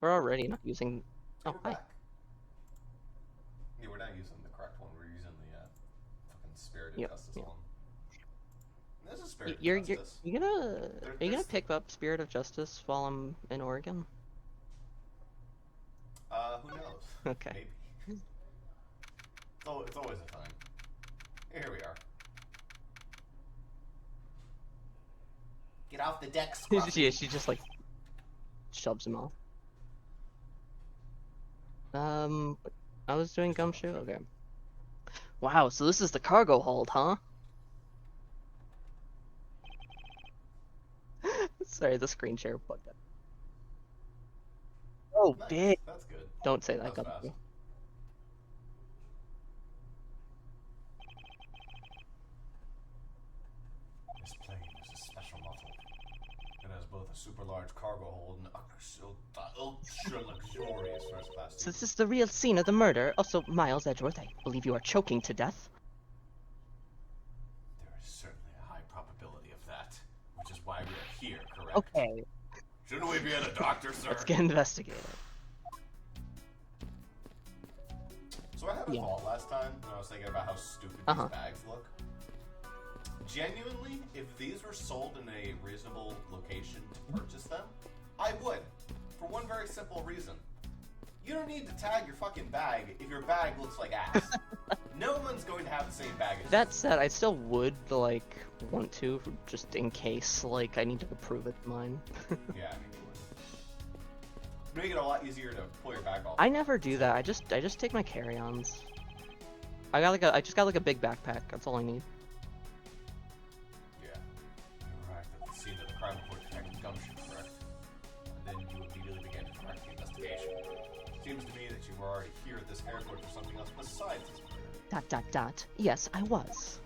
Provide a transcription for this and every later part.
We're already not using... Oh, We're hi. back. Yeah, we're not using the correct one. We're using the fucking Spirit of Yep, Justice yep. one. This is Spirit of You're Justice. you gonna... Are you gonna There's pick up Spirit of Justice while I'm in Oregon? who knows? Okay. Maybe. It's always a thing. Here we are. Get off the deck, Scruffy. She just, like, shoves him off. I was doing gumshoe? Okay. Wow, so this is the cargo hold, huh? Sorry, the screen share bugged out. Oh, Nice. big. That's good. Don't say That that, was fast. gumshoe. This plane is a special model. It has both a super large cargo hold and ultra luxurious first class So seat. this is the real scene of the murder. Also, Miles Edgeworth, I believe you are choking to death. There is certainly a high probability of that, which is why we are here, correct? Okay, Shouldn't we be at a doctor, sir? let's get investigated. So I had a Yeah. thought last time when I was thinking about how stupid Uh-huh. these bags look. Genuinely, if these were sold in a reasonable location to purchase them, I would. For one very simple reason. You don't need to tag your fucking bag if your bag looks like ass. No one's going to have the same bag as you. That said, I still would, like, want to, just in case, like, I need to prove it's mine. Yeah, I mean, you would. Make it a lot easier to pull your bag off. I never do that. I just take my carry-ons. I just got like a big backpack. That's all I need. Yeah. You arrived at the scene of the crime before Detective Gumshoe, correct? And then you immediately began to direct the investigation. Seems to me that you were already here at this airport for something else besides this murder. ... Yes, I was.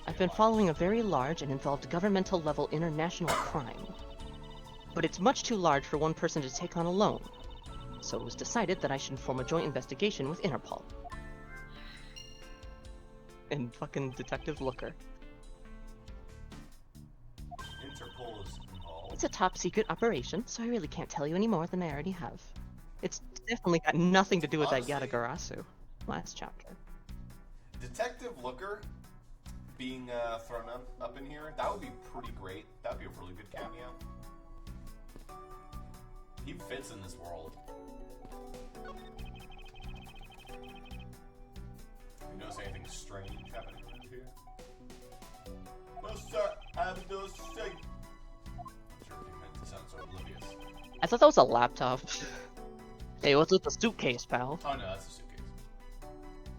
I've been following a very large and involved governmental-level international crime. But it's much too large for one person to take on alone. So it was decided that I should form a joint investigation with Interpol. And fucking Detective Looker. Interpol is involved. It's a top-secret operation, so I really can't tell you any more than I already have. It's definitely got nothing to do with Honestly, that Yatagarasu last chapter. Detective Looker being thrown up in here, that would be pretty great. That would be a really good cameo. He fits in this world. You notice anything strange happening around here? No, sir, I have no strange. I'm sure if you meant to sound so oblivious. I thought that was a laptop. Hey, what's with the suitcase, pal? Oh no, that's a suitcase.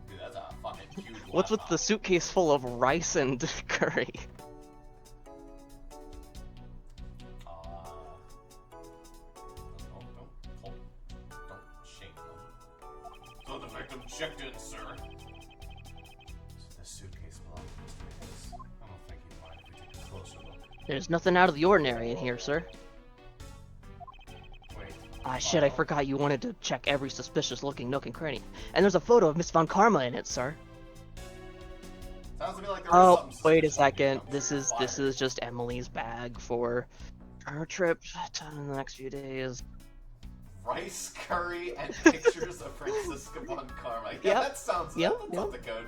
Dude, that's a fucking huge What's with laptop. the suitcase full of rice and curry? Don't shame them. So the victim checked in, sir. So this suitcase belongs to Mr. Hicks. I don't think he'd mind if we take a closer look. There's nothing out of the ordinary in here, sir. Wait. Ah, shit, I forgot you wanted to check every suspicious-looking nook and cranny. And there's a photo of Miss Von Karma in it, sir. Sounds to me like there was Oh, something wait a suspicious when second. it comes to This fire. is just Emily's bag for her trip in the next few days. Rice, curry, and pictures of Francisca Von Karma. Yeah, Yep. that sounds Yep, that's yep. up the code.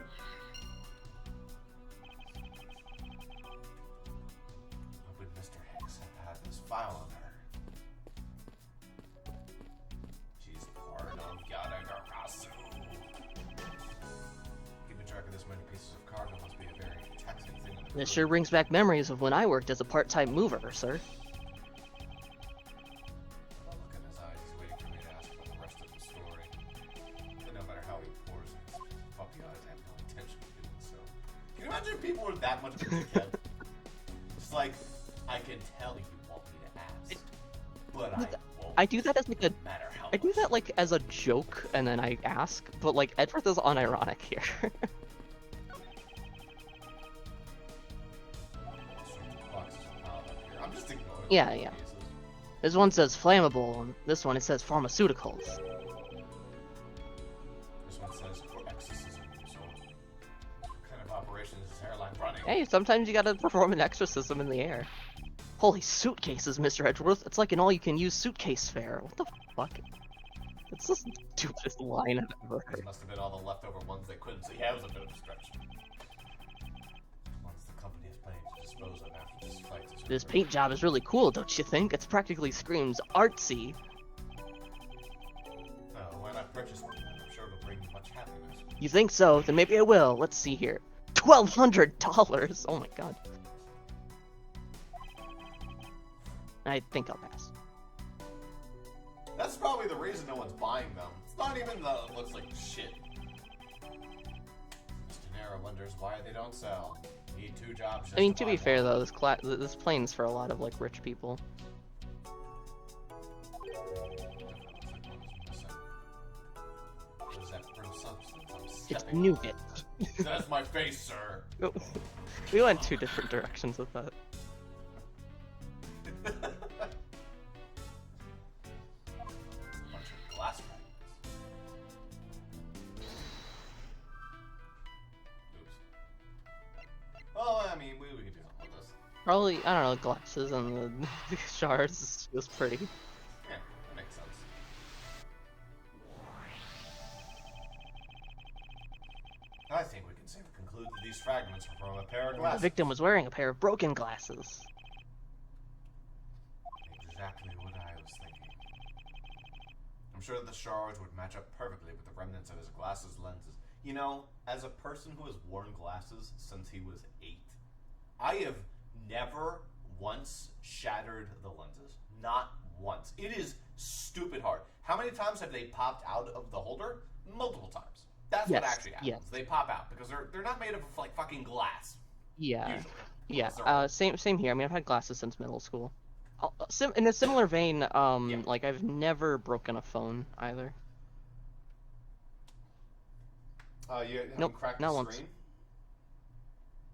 How would Mr. Hicks have had this file on her? She's part of Yatagarasu. Keeping track of this many pieces of cargo must be a very taxing thing. This sure brings back memories of when I worked as a part-time mover, sir. Look in his eyes, he's waiting for me to ask for the rest of the story. And no matter how he pours in his puppy eyes, I have no intention of doing so. Can you imagine if people were that much of a dickhead? It's like, I can tell you want me to ask, but I won't. I do that as like a... No matter how I do much that like as a joke, and then I ask, but like Edward is unironic here. boxes are piled up here. I'm just ignoring Yeah, the yeah. cases. This one says flammable, and this one it says pharmaceuticals. This one says for exorcism. So, what kind of operation is this airline running? Hey, sometimes you gotta perform an exorcism in the air. Holy suitcases, Mr. Edgeworth. It's like an all-you-can-use suitcase fair. What the fuck? It's the stupidest line I've ever These heard. must have been all the leftover ones they couldn't see. Yeah, it was a bit of a stretch. Ones the company is planning to dispose of after this fight is This over. paint job is really cool, don't you think? It's practically screams artsy. Oh, why not purchase one? I'm sure it'll bring much happiness. You think so? Then maybe I will. Let's see here. $1,200! Oh my god. I think I'll pass. That's probably the reason no one's buying them. It's not even that it looks like shit. Mr. Nero wonders why they don't sell. Need 2 jobs just I mean, to buy be fair one. though, this plane's for a lot of, like, rich people. What is that brittle substance I'm It's stepping nougat. on? That's my face, sir. We went 2 different directions with that. Bunch of glass fragments. Oops. Well, I mean, we could do something with this. Probably, I don't know, glasses and the shards. It was pretty. Yeah, that makes sense. I think we can safely conclude that these fragments are from a pair of The glasses. victim was wearing a pair of broken glasses. Exactly what I was thinking. I'm sure that the shards would match up perfectly with the remnants of his glasses lenses. You know, as a person who has worn glasses since he was 8, I have never once shattered the lenses. Not once. It is stupid hard. How many times have they popped out of the holder? Multiple times. That's what Yes, actually happens. yes. They pop out because they're not made of like fucking glass. Yeah, Usually. yeah. Unless they're- Same here. I mean, I've had glasses since middle school. In a similar vein, Yeah. like I've never broken a phone either. You haven't Nope, cracked not the once. screen?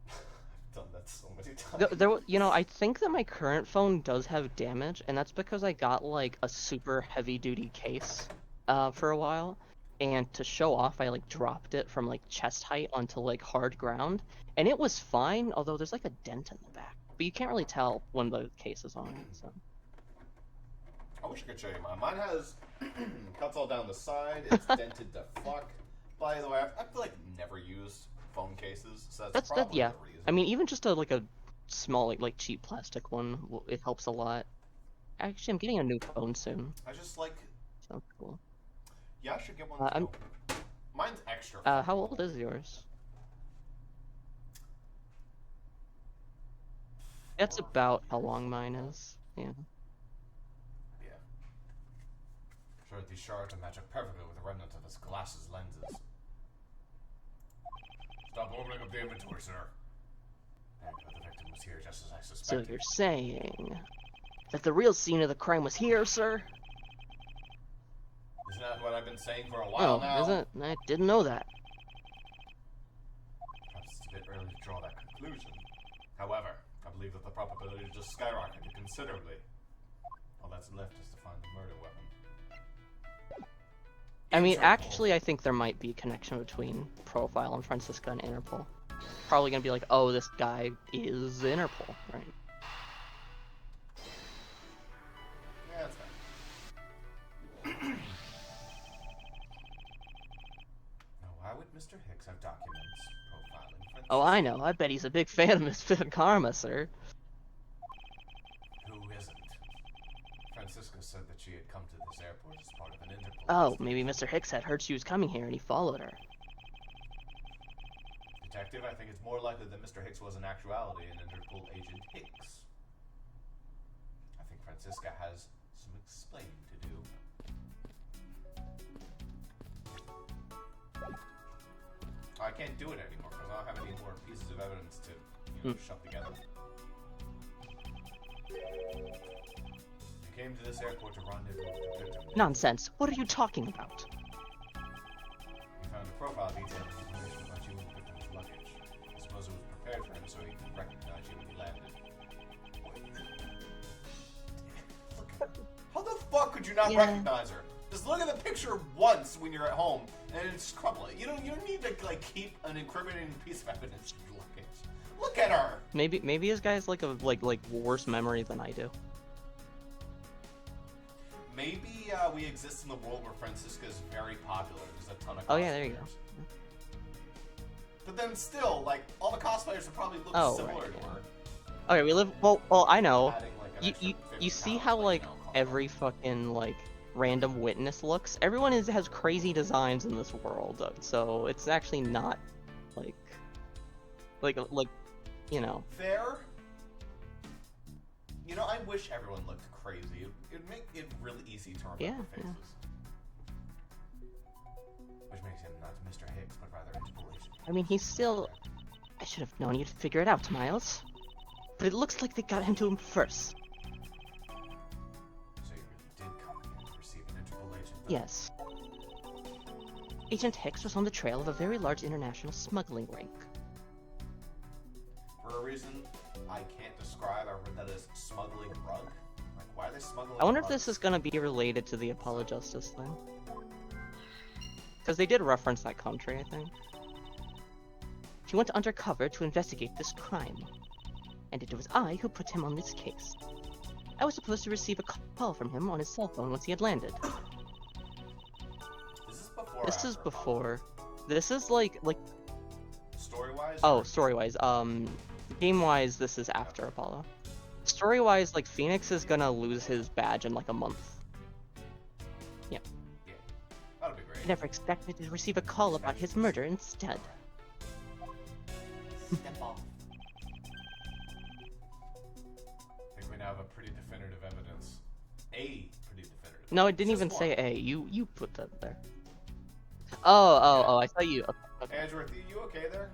I've done that so many times. You know, I think that my current phone does have damage, and that's because I got like a super heavy-duty case, for a while, and to show off, I like dropped it from like chest height onto like hard ground, and it was fine. Although there's like a dent in the back, but you can't really tell when the case is on. So. I wish I could show you mine. Mine has cuts all down the side. It's dented to fuck. By the way, I've like never used phone cases, so that's probably yeah. the reason. I mean, even just like a small like cheap plastic one, it helps a lot. Actually, I'm getting a new phone soon. I just like, Sounds cool. yeah, I should get one I'm- too. Mine's extra. How old is yours? That's about how long mine is. Yeah. Yeah. Sure, these shards will match up perfectly with the remnants of his glasses lenses. Stop opening up the inventory, sir. And the victim was here just as I So suspected. you're saying that the real scene of the crime was here, sir? Isn't that what I've been saying for a while Oh, now? is it? I didn't know that. Perhaps it's a bit early to draw that conclusion. However, I believe that the probability just skyrocketed considerably. All that's left is to find the murder weapon. I mean, Interpol. actually, I think there might be a connection between Profile and Francisca and Interpol. Probably gonna be like, oh, this guy is Interpol, right? Yeah, that's fair. Now, why would Mr. Hicks have documents profiling Francisca? Oh, I know. I bet he's a big fan of Miss Karma, sir. Who isn't? Francisca said that she had come to this airport as part of an Interpol. Oh, maybe Mr. Hicks had heard she was coming here and he followed her. Detective, I think it's more likely that Mr. Hicks was in actuality an Interpol agent Hicks. I think Francisca has some explaining to do. I can't do it anymore because I don't have any more pieces of evidence to, shove together. You came to this airport to rendezvous with the victim. Nonsense. What are you talking about? You found a profile detailing information about you and the victim's luggage. I suppose it was prepared for him so he could recognize you when he landed. Look, how the fuck could you not Yeah. recognize her? Just look at the picture once when you're at home, and it's crumbling. You don't need to like keep an incriminating piece of evidence in your luggage. Look Look at her! Maybe this guy's like a worse memory than I do. Maybe we exist in the world where Francisca is very popular. There's a ton of cosplayers. Oh yeah, there you go. But then still, like, all the cosplayers would probably look similar right, to yeah. her. Okay, we live. Well, I know. Adding, like, an extra You 50 see pounds, how like, like you know, every fucking like random witness looks. Everyone has crazy designs in this world, so it's actually not like you know. Fair. You know, I wish everyone looked crazy. It'd make it really easy to remember faces. Which makes him not Mr. Hicks, but rather Interpolation. I mean, he's still. I should have known you'd figure it out, Miles. But it looks like they got him to him first. So you really did come here to receive an interpolation? Yes. Agent Hicks was on the trail of a very large international smuggling ring. For a reason I can't describe, I read that as smuggling rug. Like, why are they smuggling I wonder if rugs? this is gonna be related to the Apollo Justice thing. Because they did reference that country, I think. He went undercover to investigate this crime. And it was I who put him on this case. I was supposed to receive a call from him on his cell phone once he had landed. Is this before? This is like Story-wise? oh, or- story-wise. Game-wise, this is after Apollo. Story-wise, like Phoenix is gonna lose his badge in like a month. Yeah. That'd be great. I never expected to receive a call about his murder instead. Step off. I think we now have a pretty definitive evidence. A pretty definitive. No, it didn't Just even one. say A. You put that there. Oh, I thought you. Okay. Hey, Edgeworth, you okay there?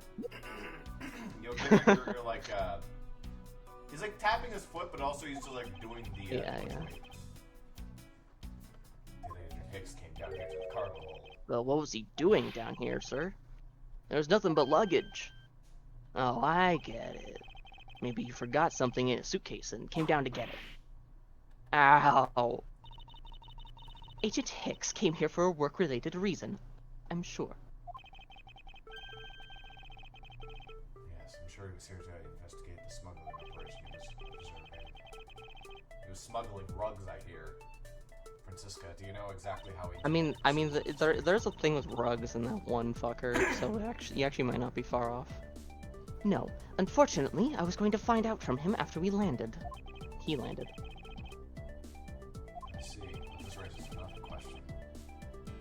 You okay? You're like, he's like tapping his foot, but also he's just like doing the. Yeah. Agent Hicks came down here to the cargo hold. Well, what was he doing down here, sir? There's nothing but luggage. Oh, I get it. Maybe you forgot something in a suitcase and came down to get it. Ow. Agent Hicks came here for a work-related reason, I'm sure. Yes, I'm sure he was here to investigate the smuggling operation he was observing. He was smuggling rugs, I hear. Francisca, do you know exactly how he? I mean, there's a thing with rugs in that one fucker, so you actually might not be far off. No, unfortunately, I was going to find out from him after we landed. He landed. I see. This raises another question.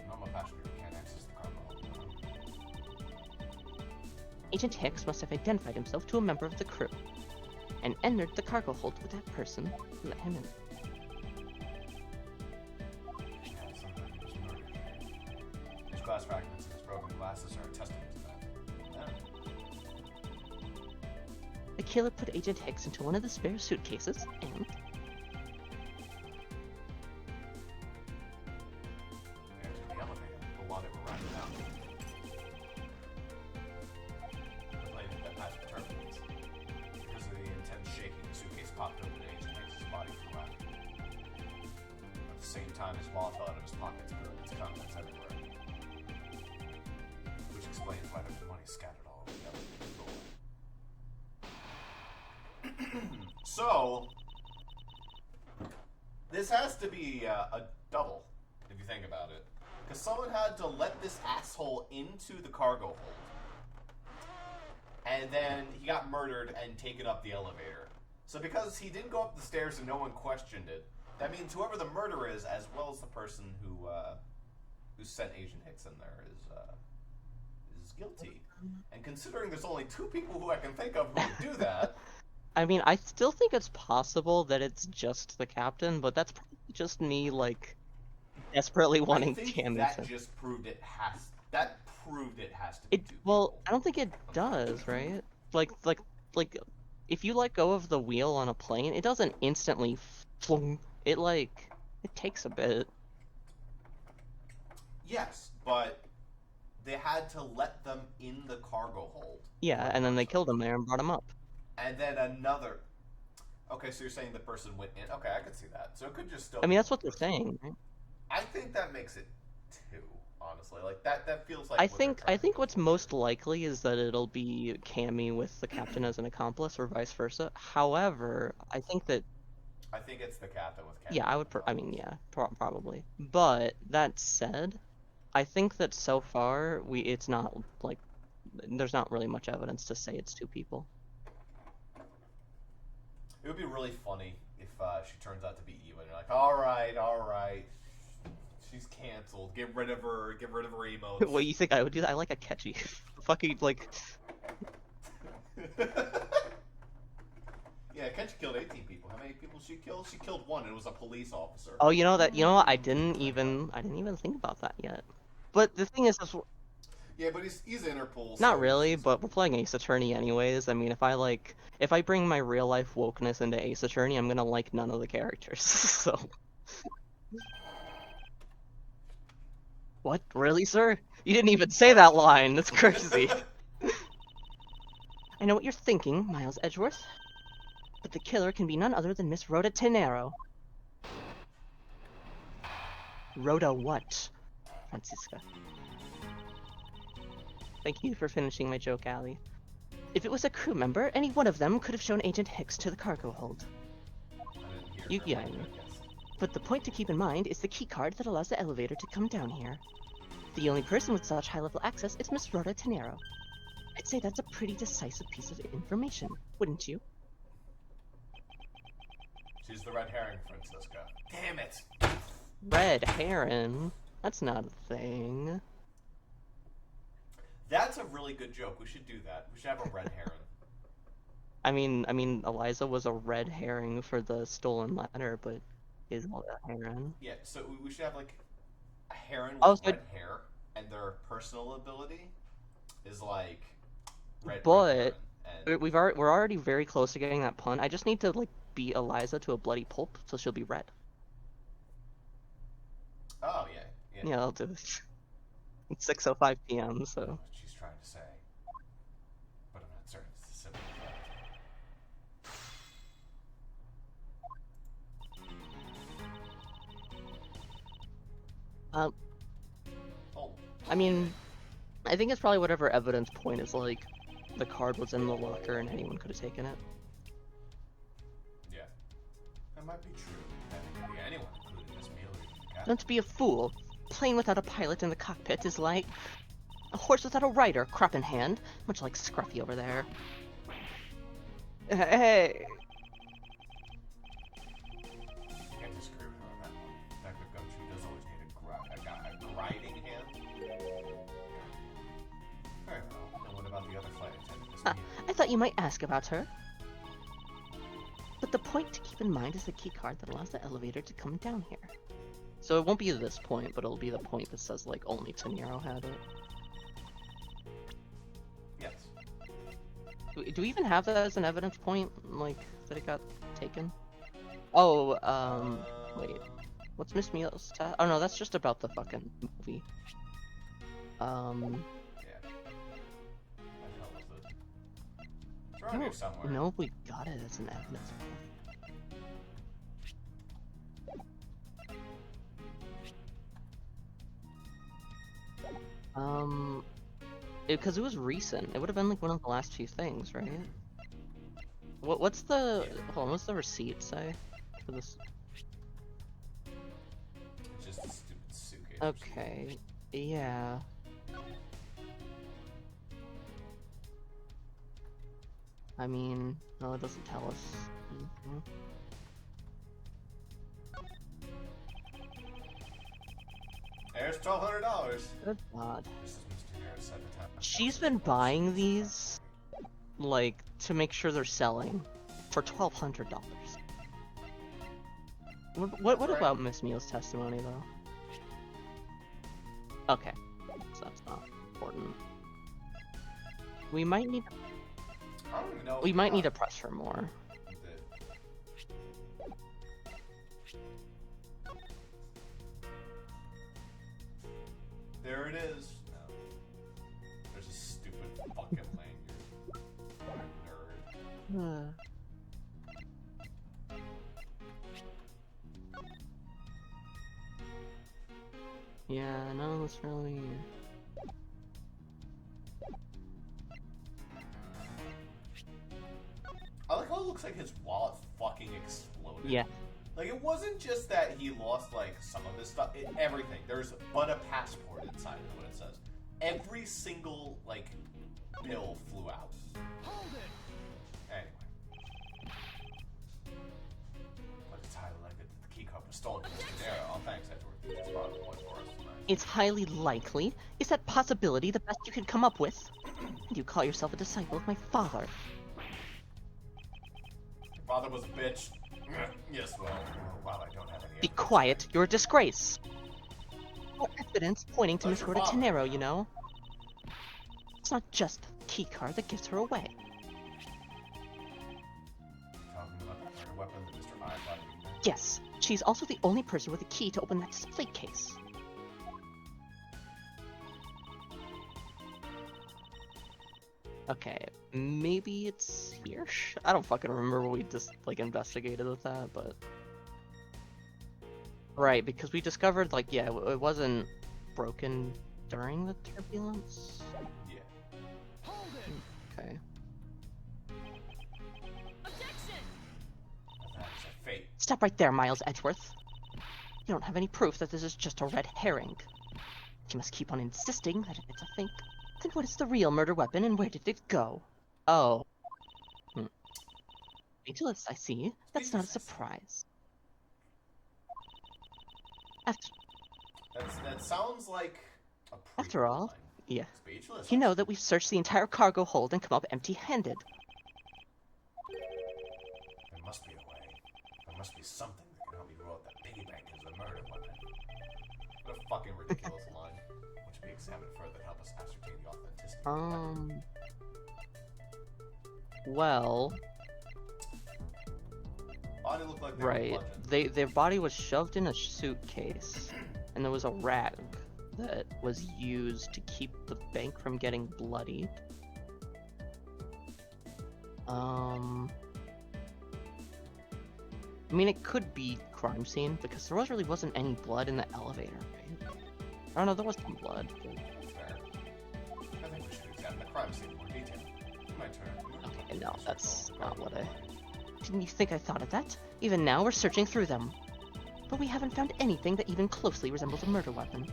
Normal passenger can't access the cargo hold. Agent Hicks must have identified himself to a member of the crew, and entered the cargo hold with that person who let him in. Yeah, somebody was murdered. His glass fragments and his broken glasses are a testament to that. Yeah. The killer put Agent Hicks into one of the spare suitcases, and... They entered the elevator, but while they were riding out, the lady that passed the turbulence. Because of the intense shaking, the suitcase popped open and Agent Hicks' body flew out. At the same time, his wallet fell out of his pockets, but its contents everywhere. Which explains why there was money scattered all over the elevator floor. So, this has to be a double, if you think about it. Because someone had to let this asshole into the cargo hold. And then he got murdered and taken up the elevator. So because he didn't go up the stairs and no one questioned it, that means whoever the murderer is, as well as the person who sent Agent Hicks in there, is guilty. And considering there's only 2 people who I can think of who would do that... I mean, I still think it's possible that it's just the captain, but that's probably just me, like, desperately wanting I think cameos. that just proved it has. That proved it has to be It 2 well, people. I don't think it does, right? Like, if you let go of the wheel on a plane, it doesn't instantly flung. It takes a bit. Yes, but they had to let them in the cargo hold. Yeah, and then they killed him there and brought him up. And then another. Okay, so you're saying the person went in. Okay, I could see that. So it could just still. I mean, that's what they're saying, right? I think that makes it 2. honestly. Like that feels like I what they're think trying to go what's for most likely is that it'll be Cammy with the captain as an accomplice, or vice versa. However, I think that I think it's the captain with yeah, Cammy I as an would. I mean, accomplice. yeah, probably. But that said, I think that so far it's not like there's not really much evidence to say it's two people. It would be really funny if she turns out to be Eva. And you're like, all right, she's canceled. Get rid of her. Get rid of her emotes. What you think I would do? That? I like a catchy, fucking like. Yeah, Kenshi killed 18 people. How many people she killed? She killed one, and it was a police officer. Oh, you know that. You know what? I didn't even think about that yet. But the thing is, Yeah, but he's Interpol, not so really. he's But we're playing Ace Attorney anyways. I mean, if I bring my real life wokeness into Ace Attorney, I'm gonna like none of the characters. So. What? Really, sir? You didn't even say what? that line. That's crazy. I know what you're thinking, Miles Edgeworth. But the killer can be none other than Miss Rhoda Tenero. Rhoda what? Francisca. Thank you for finishing my joke, Allie. If it was a crew member, any one of them could have shown Agent Hicks to the cargo hold. I didn't hear Yeah, her, I know. yes. But the point to keep in mind is the keycard that allows the elevator to come down here. The only person with such high-level access is Miss Rhoda Tenero. I'd say that's a pretty decisive piece of information, wouldn't you? She's the red herring, Francisca. Damn it! Red Heron? That's not a thing. That's a really good joke. We should do that. We should have a red heron. I mean, Eliza was a red herring for the stolen letter, but is a heron. Yeah, so we should have like a heron Oh, with so red hair, and their personal ability is like red but heron. And we're already very close to getting that pun. I just need to like beat Eliza to a bloody pulp, so she'll be red. oh yeah, Yeah, I'll do it. It's 6:05 p.m. I know So. what she's trying to say, but I'm not certain it's the simple Um, Oh, I mean, I think it's probably whatever evidence point is like the card was in the locker and anyone could have taken it. yeah, that might be true. That could be anyone, including Miss Mealy. Don't be a fool. Plane without a pilot in the cockpit is like a horse without a rider, crop in hand, much like Scruffy over there. Hey! Can't disagree with her on that one. In fact, the Gumtree does always need a grinding hand. Very well. And what about the other flight attendant, Miss Huh, Mealy? I thought you might ask about her. But the point to keep in mind is the key card that allows the elevator to come down here. So it won't be this point, but it'll be the point that says like only Tenero had it. Yes. Do we even have that as an evidence point, like, that it got taken? Oh, wait. What's Miss Meals' test? Oh no, that's just about the fucking movie. Yeah. What the hell was it? It's around here somewhere. No, we got it as an evidence point. Because it was recent. It would have been like one of the last few things, right? What's the... Hold on, what's the receipt say? For this... It's just a stupid suitcase. Okay, yeah. I mean, no, it doesn't tell us. Mhm. There's $1,200. Good God. This is Mr. Harris at the time. She's been buying these, like, to make sure they're selling for $1,200. What right. about Miss Meal's testimony, though? Okay, so that's not important. We might need... I don't even know. We might need to press her more. There it is. No. There's a stupid fucking lanyard. What a nerd. Yeah, no, it's really... I like how it looks like his wallet fucking exploded. Yeah. Like, it wasn't just that he lost, like, some of his stuff. Everything. There's but a passport inside of what it says. Every single, like, bill flew out. Hold it! Anyway. But it's highly likely that the key card was stolen from Mr. Nero. Oh, thanks, Edward. You just brought a point for us. Nice. It's highly likely. Is that possibility the best you could come up with? And you call yourself a disciple of my father? Your father was a bitch. Yes, well, wow, I don't have any Be evidence. quiet. You're a disgrace. More evidence pointing to That's Miss your Rhoda father. Tenero, you know? It's not just the key card that gives her away. Talking about the murder weapon that Mr. I bought you. Yes, she's also the only person with a key to open that display case. Okay, maybe it's here? I don't fucking remember what we just, like, investigated with that, but... Right, because we discovered, like, yeah, it wasn't broken during the turbulence? Yeah. Hold it! Okay. Objection! That's a fate. Stop right there, Miles Edgeworth. You don't have any proof that this is just a red herring. You must keep on insisting that if it's a fake, then what is the real murder weapon and where did it go? Oh. Speechless, I see. That's not a Speechless, I see. surprise. That sounds like a After prequel all, line. yeah. Speechless. You I know see. that we've searched the entire cargo hold and come up empty-handed. There must be a way. There must be something that can help me rule out that piggy bank as a murder weapon. What a fucking ridiculous line. Which should be examined further to help us ascertain the authenticity of the weapon. Well, Body looked like they were right. bludgeoned. Their body was shoved in a suitcase, and there was a rag that was used to keep the bank from getting bloodied. I mean, it could be crime scene because there really wasn't any blood in the elevator, right? I don't know, there was some blood. But... Fair. I think we should examine the crime scene in more detail. My turn. Okay, no, that's not what I... Didn't you think I thought of that? Even now, we're searching through them. But we haven't found anything that even closely resembles a murder weapon.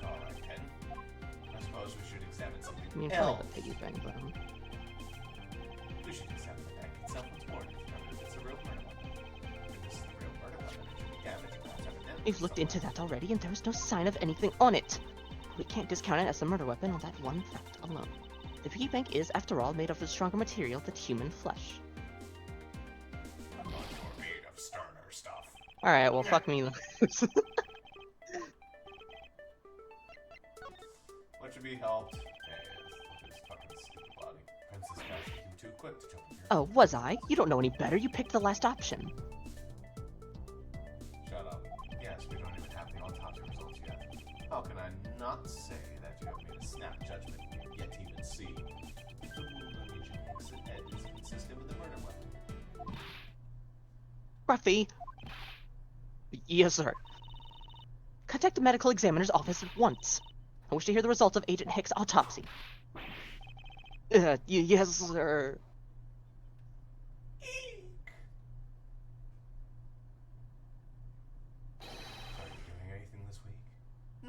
Alright, Ken. I suppose we should examine something I mean, else. probably the piggy bank, but... We should examine the bank itself once more to determine if it's a real murder weapon. If this is a real murder weapon, it should be damaged, perhaps evidently. We've looked into that already, and there is no sign of anything on it. We can't discount it as a murder weapon on that one fact alone. The piggy bank is, after all, made of a stronger material than human flesh. I'm not more made of sterner stuff. Alright, well, fuck me. What should be helped? Look at his fucking stupid body. Princess Cass, you were too quick to jump in here. Oh, was I? You don't know any better. You picked the last option. Shut up. Yes, we don't even have the autopsy results yet. How can I not say that you have made a snap judgment when you yet to even see if the wound on Agent Hicks's head is consistent with the murder weapon? Ruffy! Yes, sir. Contact the medical examiner's office at once. I wish to hear the results of Agent Hick's autopsy. Yes, sir. Eek! Are you doing anything this week?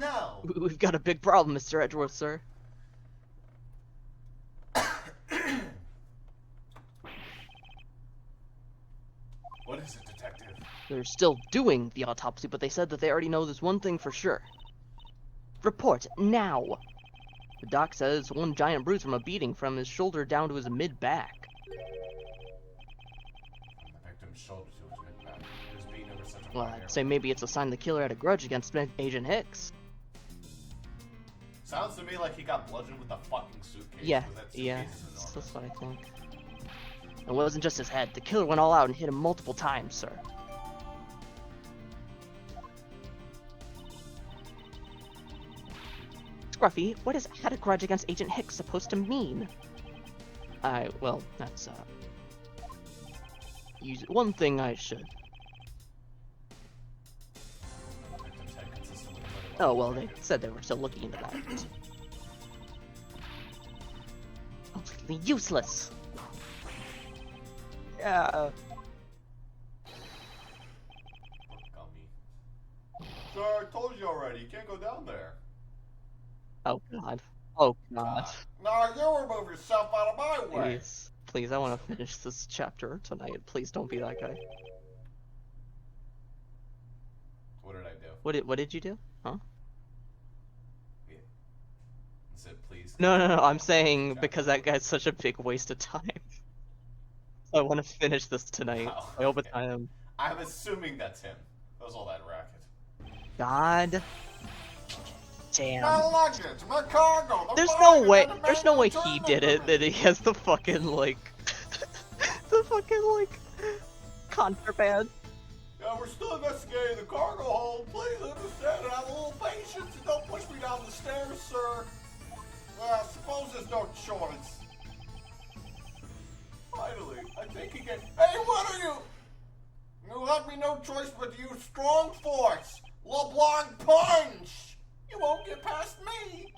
No! We've got a big problem, Mr. Edgeworth, sir. What is it, detective? They're still doing the autopsy, but they said that they already know this one thing for sure. Report, now! The doc says one giant bruise from a beating from his shoulder down to his mid-back. From the victim's shoulder to his mid-back. He was beaten over such a Well, fire. I'd say maybe it's a sign the killer had a grudge against Agent Hicks. Sounds to me like he got bludgeoned with a fucking suitcase. Yeah, 'cause that yeah, suitcase is enormous. that's what I think. It wasn't just his head. The killer went all out and hit him multiple times, sir. Scruffy, what is had a grudge against Agent Hicks supposed to mean? Well, that's, one thing I should. The victim's head Oh, well, they said they were still looking into that. Completely useless. Yeah. Gummy. Sir, I told you already. You can't go down there. Oh god. Oh god. No, you remove yourself out of my way. Please. Please, I want to finish this chapter tonight. Please don't be that guy. What did I do? What did you do? Huh? Yeah. I said, please. No, I'm saying because that guy's such a big waste of time. I want to finish this tonight. Oh, I hope okay. it's him. I'm assuming that's him. That was all that racket. God. Damn. My luggage, my cargo. The There's no bag, way. and the There's no way manual he journal did it. for That me. he has the fucking like, the fucking like, contraband. Yeah, we're still investigating the cargo hold. Please understand and have a little patience and don't push me down the stairs, sir. I suppose there's no choice. Finally, I think again. Hey, what are you? You have me no choice but to use strong force. LeBlanc punch. You won't get past me.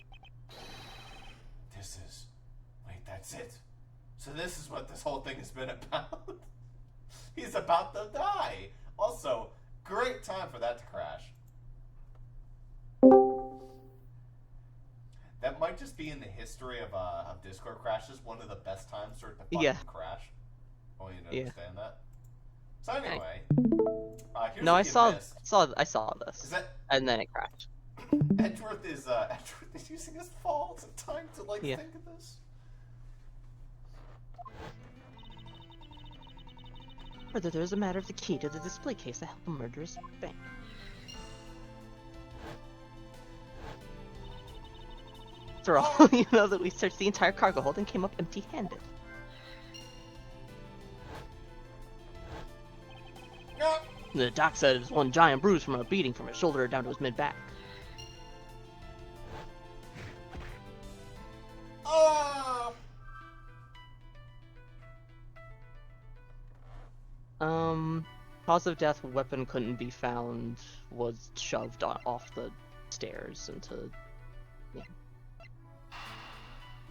This is. Wait, that's it. So this is what this whole thing has been about. He's about to die. Also, great time for that to crash. That might just be in the history of Discord crashes, one of the best times for it to fucking Yeah. crash. I want you to Yeah. understand that. So anyway, here's No, what I you saw missed. this, Is that and then it crashed. Edgeworth is using his fall as a time to like Yeah. think of this? Further, there is a matter of the key to the display case that helped the murderous bank. After all, you know that we searched the entire cargo hold and came up empty-handed. Yeah. The doc said it was one giant bruise from a beating from his shoulder down to his mid-back. Cause of death, weapon couldn't be found, was shoved off the stairs into... Yeah.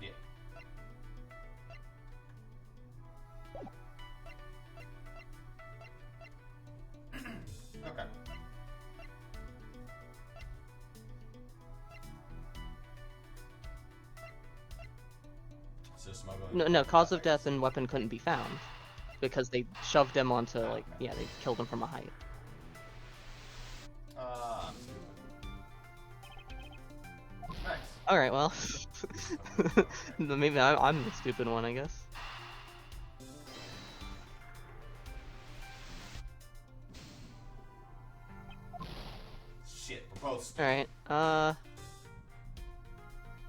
Yeah. Okay. So smuggling. No, cause of death and weapon couldn't be found. Because they shoved him onto, like, yeah, they killed him from a height. Nice. Alright, well. Maybe I'm the stupid one, I guess. Shit, we're both. Alright,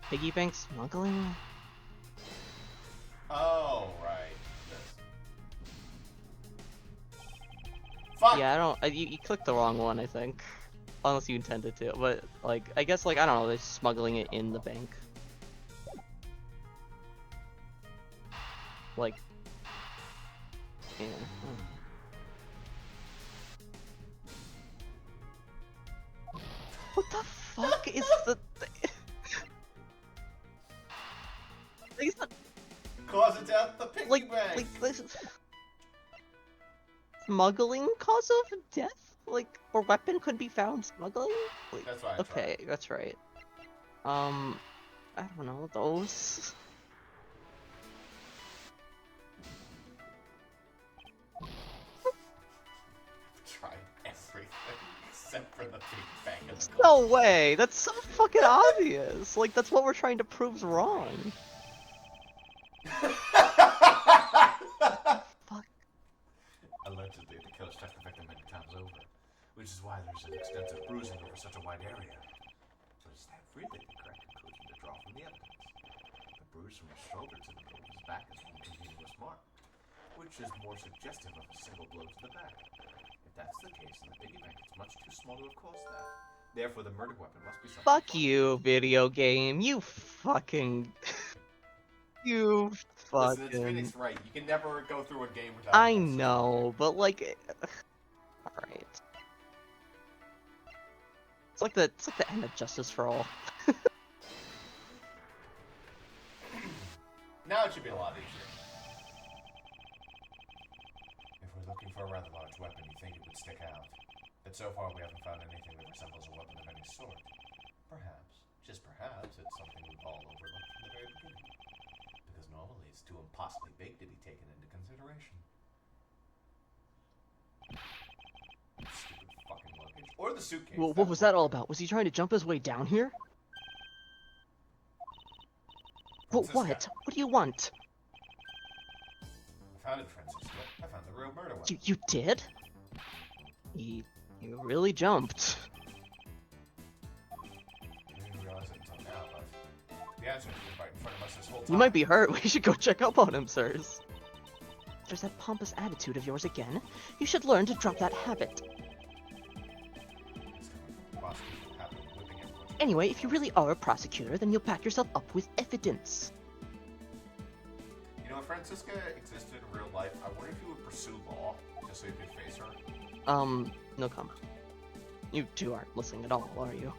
piggy bank smuggling? Oh, right. This. Fuck! Yeah, I don't. You clicked the wrong one, I think. Unless you intended to. But, like, I guess, like, I don't know, they're smuggling it in the bank. Like. Yeah. What the fuck is the. These are, Cause of death, the piggy like, bank! this. Smuggling cause of death? Like, or weapon could be found smuggling? Like, That's why I okay, that's right. I don't know, those... Tried everything except for the piggy bank. No way! That's so fucking obvious! Like, that's what we're trying to prove's wrong. Fuck. Allegedly, the killer struck the victim many times over, which is why there's an extensive bruising over such a wide area. But is that really the correct conclusion to draw from the evidence? The bruise from his shoulder to the middle of his back is from a continuous mark, which is more suggestive of a single blow to the back. If that's the case, then the piggy bank is much too small to have caused that. Therefore, the murder weapon must be something. Fuck you, video game. You fucking... You Listen, it's fucking... Phoenix Wright. You can never go through a game without. I know, but like... Alright. It's like the end of Justice for All. Now it should be a lot easier. If we're looking for a rather large weapon, you think it would stick out. But so far we haven't found anything that resembles a weapon of any sort. Perhaps, just perhaps, it's something we've all overlooked from the very beginning. Because normally it's too impossibly big to be taken into consideration. Stupid fucking luggage. Or the suitcase. Well, what was that all about? Was he trying to jump his way down here? But what? What do you want? I found it, Francisco. I found the real murder weapon. You did? You really jumped. I didn't realize it until now, but the answer has been right in front of us this whole time. You might be hurt. We should go check up on him, sirs. There's that pompous attitude of yours again. You should learn to drop that habit. Anyway, if you really are a prosecutor, then you'll back yourself up with evidence. You know, if Francisca existed in real life, I wonder if you would pursue law, just so you could face her. No comment. You two aren't listening at all, are you?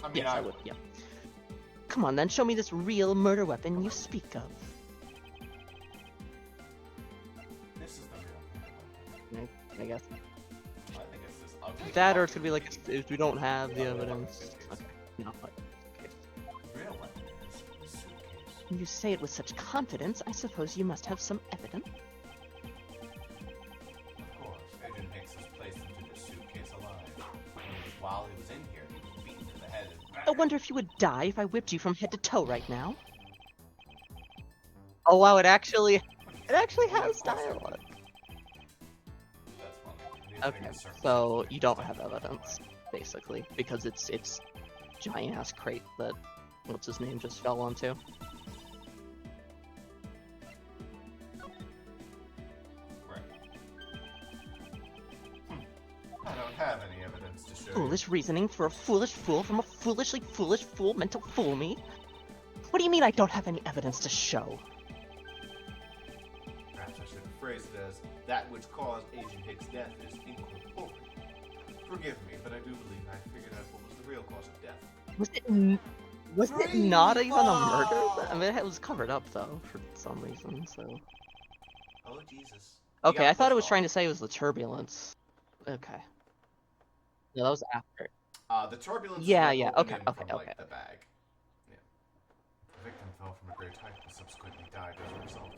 I mean, Yes, I would, yeah. Come on then, show me this real murder weapon you speak of. This is the real murder weapon. I guess. I think it's this ugly That, or it fucking could be like, if we don't have the evidence. Okay, no, but... real weapon is the suitcase. You say it with such confidence, I suppose you must have some evidence. Of course, Agent Hicks was placed into this suitcase alive. And it was while he was in here, he was beaten to the head and I wonder if you would die if I whipped you from head to toe right now. Oh wow, it actually has dialogue. That's funny. Okay, so you don't have evidence, basically, because it's giant ass crate that what's his name just fell onto. Right. I don't have any evidence to show you. Foolish reasoning for a foolish fool from a foolishly foolish fool meant to fool me? What do you mean I don't have any evidence to show? Perhaps I should have phrased it as, that which caused Agent Hicks' death is incorporeal. Forgive me, but I do believe I figured out what was the real cause of death. Was it not even a murder? I mean, it was covered up, though, for some reason, so... Oh, Jesus. Okay, I thought it was trying to say it was the turbulence. Okay. No, that was after. The turbulence Yeah, is yeah, what okay, opened in okay, from, like, okay. the bag. Yeah. The victim fell from a great height and subsequently died as a result.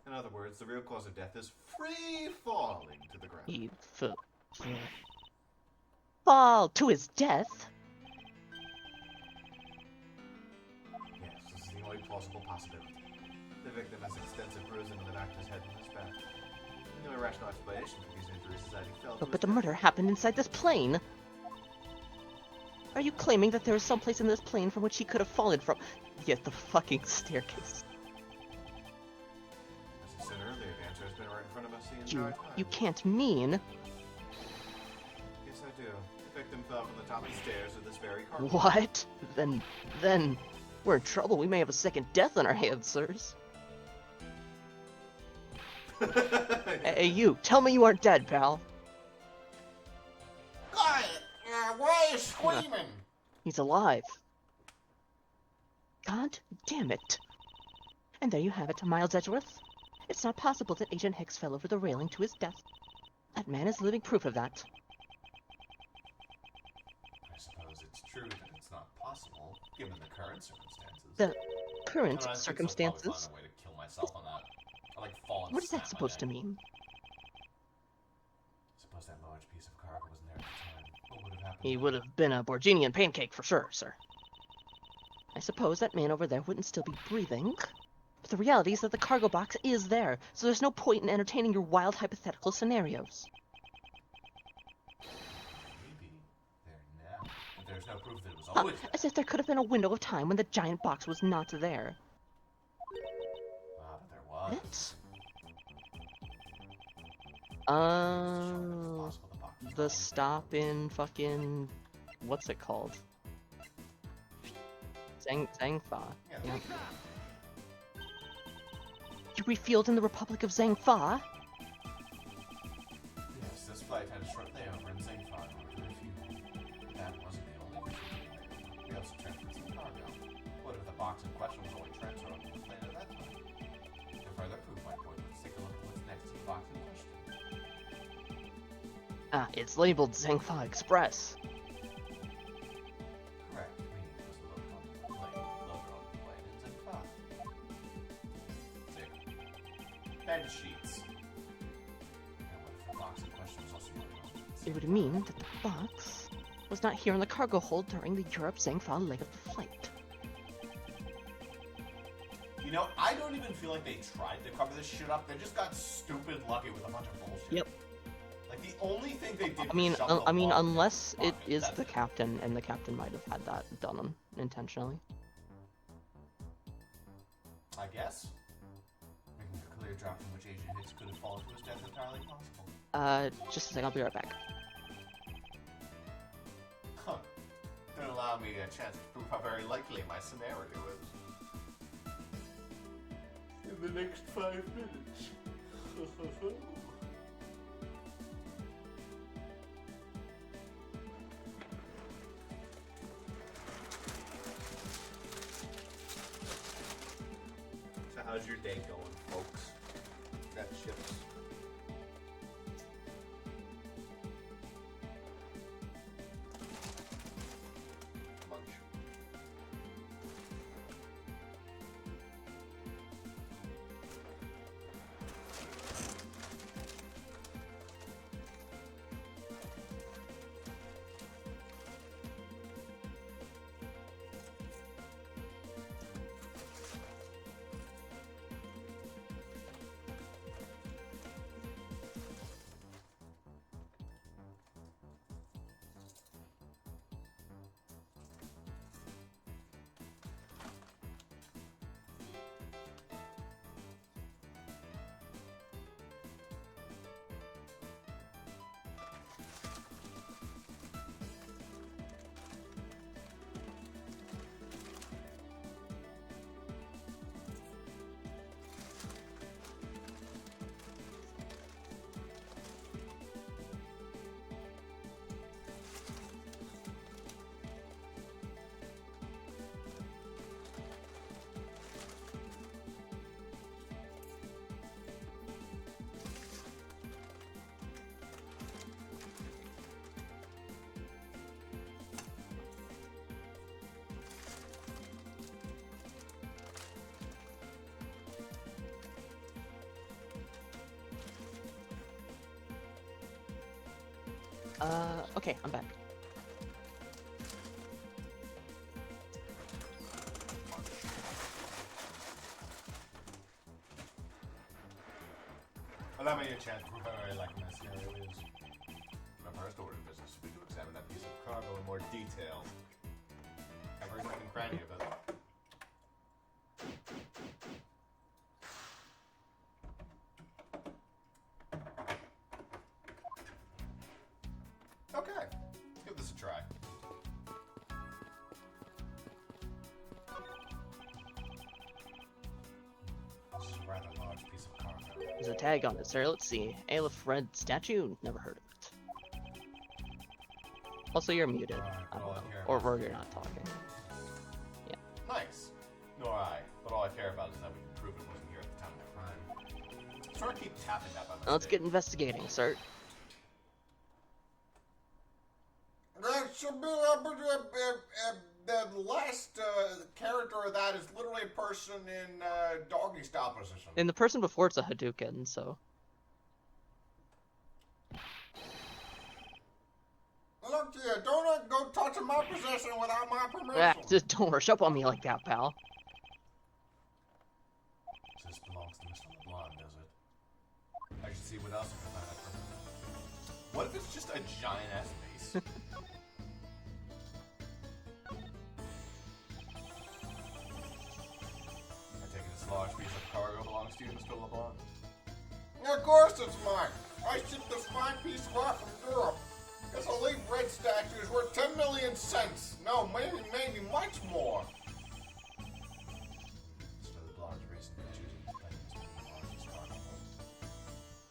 In other words, the real cause of death is free falling to the ground. He fall to his death? Yes, this is the only plausible possibility. The victim has extensive bruising of an actor's head and his back. No rational explanation for these injuries is that he fell to But his the death. murder happened inside this plane. Are you claiming that there is some place in this plane from which he could have fallen from? Yet the fucking staircase. As I said earlier, the answer has been right in front of us the entire time. You can't mean... Yes, I do. The victim fell from the top of the stairs of this very car. What? Then... We're in trouble. We may have a second death on our hands, sirs. Hey, you. Tell me you aren't dead, pal. Quiet! Why are you screaming? He's alive. God damn it. And there you have it, Miles Edgeworth. It's not possible that Agent Hicks fell over the railing to his death. That man is living proof of that. I suppose it's true that it's not possible, given the current circumstances. The current And I think I'll circumstances? probably find a way to kill myself on that. I like fall and What is snap that my supposed to neck. mean? Suppose that large piece of cargo wasn't there at the time. What would have happened? He then? would have been a Borginian pancake for sure, sir. I suppose that man over there wouldn't still be breathing. But the reality is that the cargo box is there, so there's no point in entertaining your wild hypothetical scenarios. Maybe there now. But there's no proof that it was always there. As if there could have been a window of time when the giant box was not there. Ah, but there was. What? It's possible the box was The always stop in fucking... What's it called? Zangfa. Yeah. Yeah. You refueled in the Republic of Zangfa? Yes, this flight had a short layover in Zingfar in order to refuel. that wasn't the only reason we also transferred some cargo. What if the box in question was only transferred on the plane at that time? To further prove my point, let's take a look at what's next to the box in question. Ah, it's labeled Zhengfa Express. Correct, meaning it was loaded on the plane in Zhengfa. Bed sheets. And what if the box in question was also loaded on the plane? It would mean that the box was not here in the cargo hold during the Europe Zhengfa leg of the flight. You know, I don't even feel like they tried to cover this shit up. They just got stupid lucky with a bunch of bullshit. Yep. Like the only thing they did. I mean, was shove the log unless in it the is pocket. the captain, and the captain might have had that done intentionally. I guess. Making a clear drop from which Agent Hicks could have fallen to his death is entirely possible. Just a sec, I'll be right back. Huh. Didn't allow me a chance to prove how very likely my scenario is. In the next 5 minutes. So how's your day going, folks? Got chips? Munch. Okay, I'm back. Allow me a chance to prove how I like my scenario is. My first order of business will be to examine that piece of cargo in more detail. Every nook and cranny of it. Okay, give this a try. This is a rather large piece of cargo. There's a tag on it, sir. Let's see. Aleph Red Statue? Never heard of it. Also, you're muted. I don't know. Or you're not talking. Yeah. Nice. Nor I. But all I care about is that we can prove it wasn't here at the time of the crime. Sort of keep tapping that by mistake. Now let's get investigating, sir. That should be the last character of that is literally a person in doggy style position. And the person before it's a Hadouken, so. Look here, don't go touching my possession without my permission. Ah, just don't rush up on me like that, pal. This belongs to Mr. LeBlanc, does it? I should see what else I can find out from him. What if it's just a giant ass vase? I take it this large piece of cargo belongs to you, Mr. LeBlanc? Of course it's mine. I shipped this fine piece of art from Europe. This elite red statue is worth 10 million cents. No, maybe much more. Mr. LeBlanc's reason for choosing to claim this to be the largest cargo.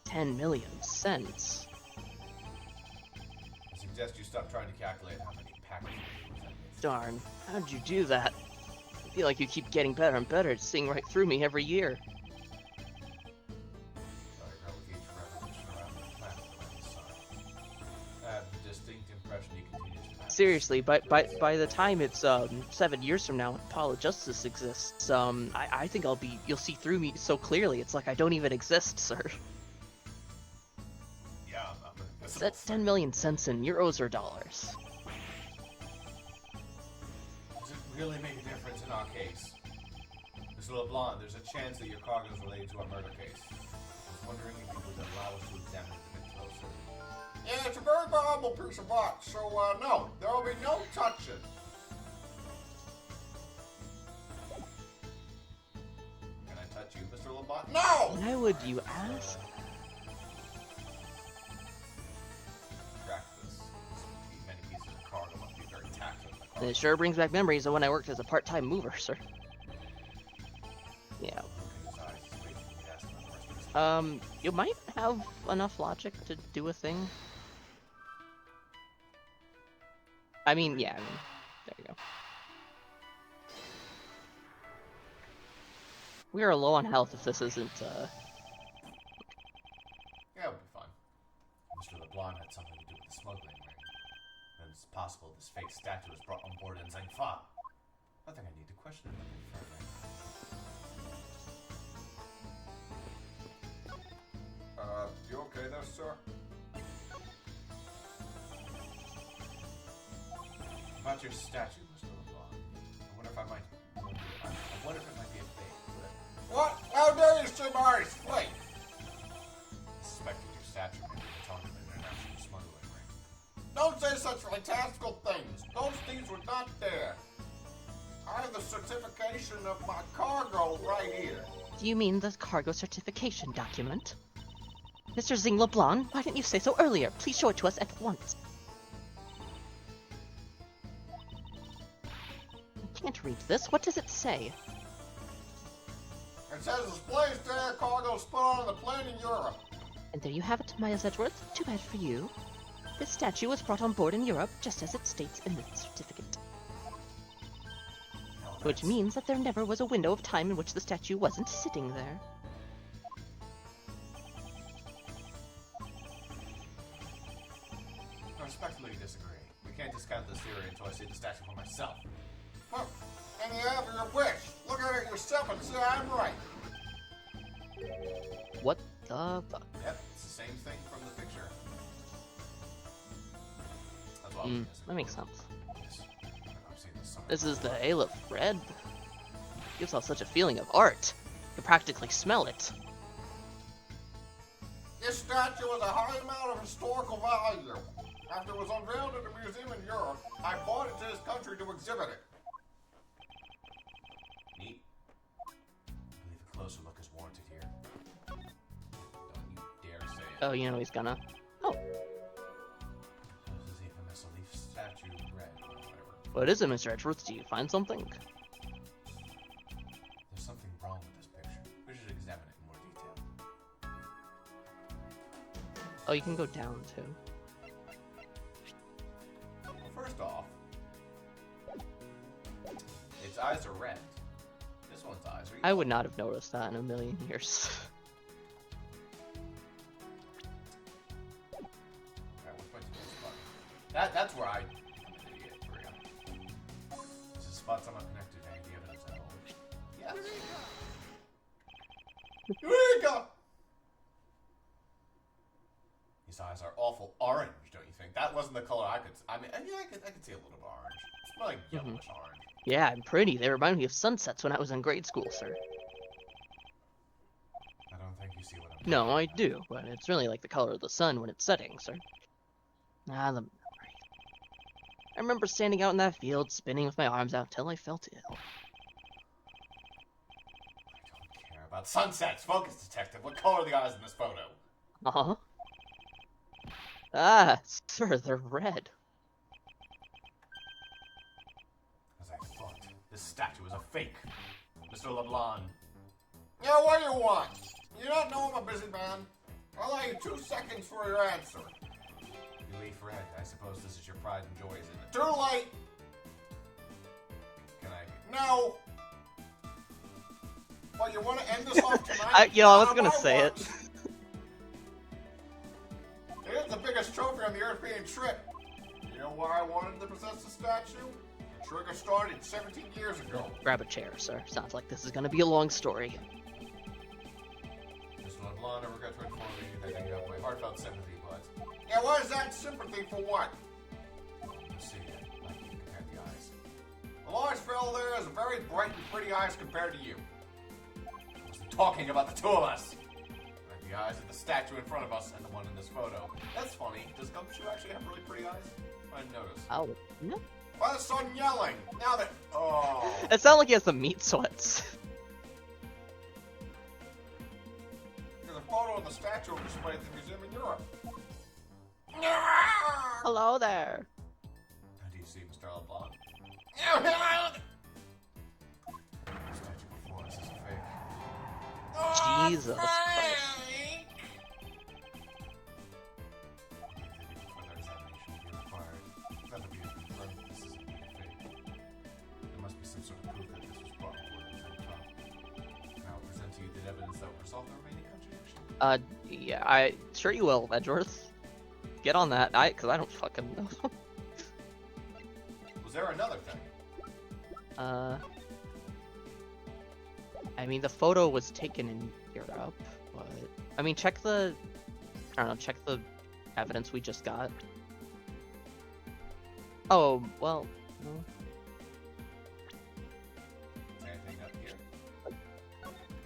10 million cents. As you suggest you stop trying to calculate how many packages you present. Darn, how'd you do that? I feel like you keep getting better and better at seeing right through me every year. With each revolution around the planet around the sun. I have the distinct impression he continues to have. Seriously, by the time it's 7 years from now, and Apollo Justice exists, I think you'll see through me so clearly. It's like I don't even exist, sir. Yeah, I'm invisible. That's 10 million cents in euros or dollars. Does it really make a difference in our case? Mr. LeBlanc, there's a chance that your cargo is related to a murder case. I was wondering if you would allow us to examine it a bit closer. Yeah, it's a very valuable piece of art, so no, there will be no touching. Can I touch you, Mr. LeBlanc? No! Why would you ask? Practice. Many pieces of cargo must be very tactile in the cargo. It sure brings back memories of when I worked as a part-time mover, sir. Yeah. Look at his eyes, he's waiting for me to ask him the rest of his You might have enough logic to do a thing. I mean, yeah, there you go. We are low on health if this isn't, Yeah, it'll be fun. Mr. LeBlanc had something to do with the smuggling ring. And it's possible this fake statue was brought on board in Zhengfa. I think I need to question him a bit further. You okay there, sir? About your statue, Mr. LeBlanc. I wonder if it might be a fake. What? How dare you say my fake? I suspected your statue may be the target of an international smuggling ring. Don't say such fantastical things. Those things were not there. I have the certification of my cargo right here. do you mean the cargo certification document? Mr. Zing LeBlanc, why didn't you say so earlier? Please show it to us at once. I can't read this. What does it say? It says displays there cargo spun on the plane in Europe. And there you have it, Maya Sedgeworth. Too bad for you. This statue was brought on board in Europe, just as it states in the certificate. Which means that there never was a window of time in which the statue wasn't sitting there. I respectfully disagree. We can't discount this theory until I see the statue for myself. Well, and you have your wish. Look at it yourself and see I'm right. What the fuck? Yep, it's the same thing from the picture. That's what That makes sense. Yes. I've seen this somewhere. This is the Aleph red. Gives off such a feeling of art. You can practically smell it. This statue has a high amount of historical value. After it was unveiled at a museum in Europe, I brought it to this country to exhibit it. Neat. I believe a closer look is warranted here. Don't you dare say it. Oh, you know he's gonna. Oh, This is the infamous leaf statue red or whatever. what is it, Mr. Edgeworth? Do you find something? There's something wrong with this picture. We should examine it in more detail. Oh, you can go down too. First off, its eyes are red. This one's eyes are I would not have noticed that in a million years. Alright, what's my default spot? That's where I become an idiot, for real. This is spots I'm not connected to any evidence at all. Yes. Eureka! These eyes are awful orange, don't you think? That wasn't the color I could. I mean, yeah, I could see a little bit of orange. It's more like yellowish orange. Yeah, I'm pretty. They remind me of sunsets when I was in grade school, sir. I don't think you see what I'm No, I do, but it's really like the color of the sun when it's setting, sir. Ah, the memory. I remember standing out in that field, spinning with my arms out till I felt ill. I don't care about sunsets. Focus, detective. What color are the eyes in this photo? Uh-huh. Ah, sir, they're red. As I thought, this statue is a fake. Mr. LeBlanc. Yeah, what do you want? You don't know I'm a busy man. I'll allow you 2 seconds for your answer. You Leaf Red, I suppose this is your pride and joy, isn't it? Too late! Can I... No! Well, you want to end this off tonight? I was gonna say it. It is the biggest trophy on the European trip. You know why I wanted to possess the statue? The trigger started 17 years ago. Grab a chair, sir. Sounds like this is gonna be a long story. Mr. LeBlanc, I regret to inform you that you have my heartfelt sympathy, but... Yeah, what is that sympathy for what? Let's see, I can compare the eyes. The large fellow there has very bright and pretty eyes compared to you. I wasn't talking about the two of us. Like the eyes of the statue in front of us and the one in this photo. That's funny. Does Gumshoe actually have really pretty eyes? I didn't notice. Oh, no. Why the son yelling? Now that... Oh. It sounds like he has some meat sweats. There's a photo of the statue on display at the museum in Europe. Hello there. How do you see, Mr. LeBlanc? The statue before us is fake. Jesus Christ. Further examination will be required. That'll be confirmed that this isn't really fake. There must be some sort of proof that this was brought forward at the time. And I will present to you the evidence that will resolve the remaining contradiction. Yeah, sure you will, Edgeworth. Get on that, cause I don't fucking know. Was there another thing? I mean, the photo was taken in Europe, but... I mean, check the evidence we just got. Oh, well, no. Is there anything up here? It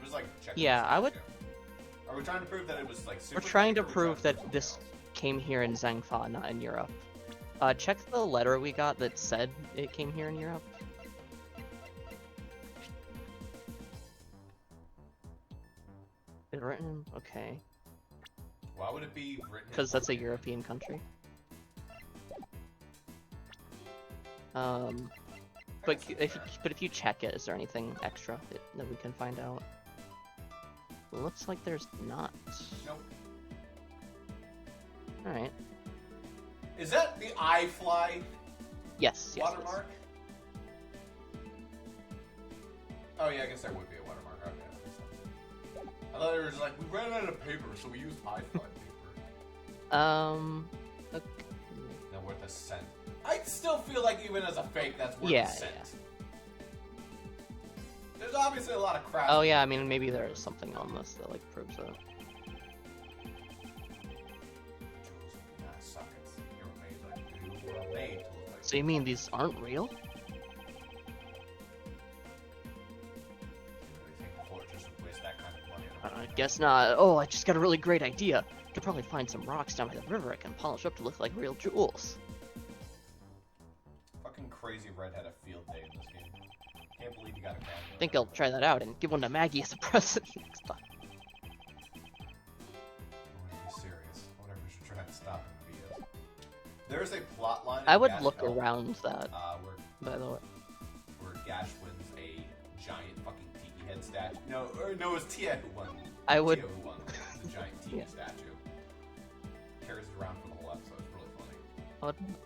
was like checking. Yeah, I would... Are we trying to prove that it was like super We're trying to fake, or are we prove trying to that prove this something came here in Zhangfa, not in Europe. Check the letter we got that said it came here in Europe. Is it written? Okay. Why would it be written? Because that's a European country. But if you check it, is there anything extra that we can find out? Looks like there's not. Nope. Alright. Is that the iFly Yes, yes. watermark? Oh yeah, I guess there would be a watermark. Okay, that makes sense. I thought it was like, we ran out of paper, so we used iFly paper. Okay. Now worth a cent. I still feel like even as a fake, that's worth Yeah, a cent. yeah. There's obviously a lot of crap. Oh yeah, I mean, maybe there's something on this that, like, proves it. Sockets. You were made to look like... So you mean these aren't real? I guess not. Oh, I just got a really great idea. Could probably find some rocks down by the river I can polish up to look like real jewels. Fucking crazy Red had a field day in this game. Can't believe you got a bad I think I'll try that out and give one to Maggie as a present next time. I want to be serious. I wonder if we should try and stop him if he is. There's a plot line. I would look around that, Where by the way. Gash wins a giant fucking tiki head statue. No, it's Tia who won. I would. Tia who won the giant tiki Yeah. statue. Carries it around for the whole episode. It's really funny. I would-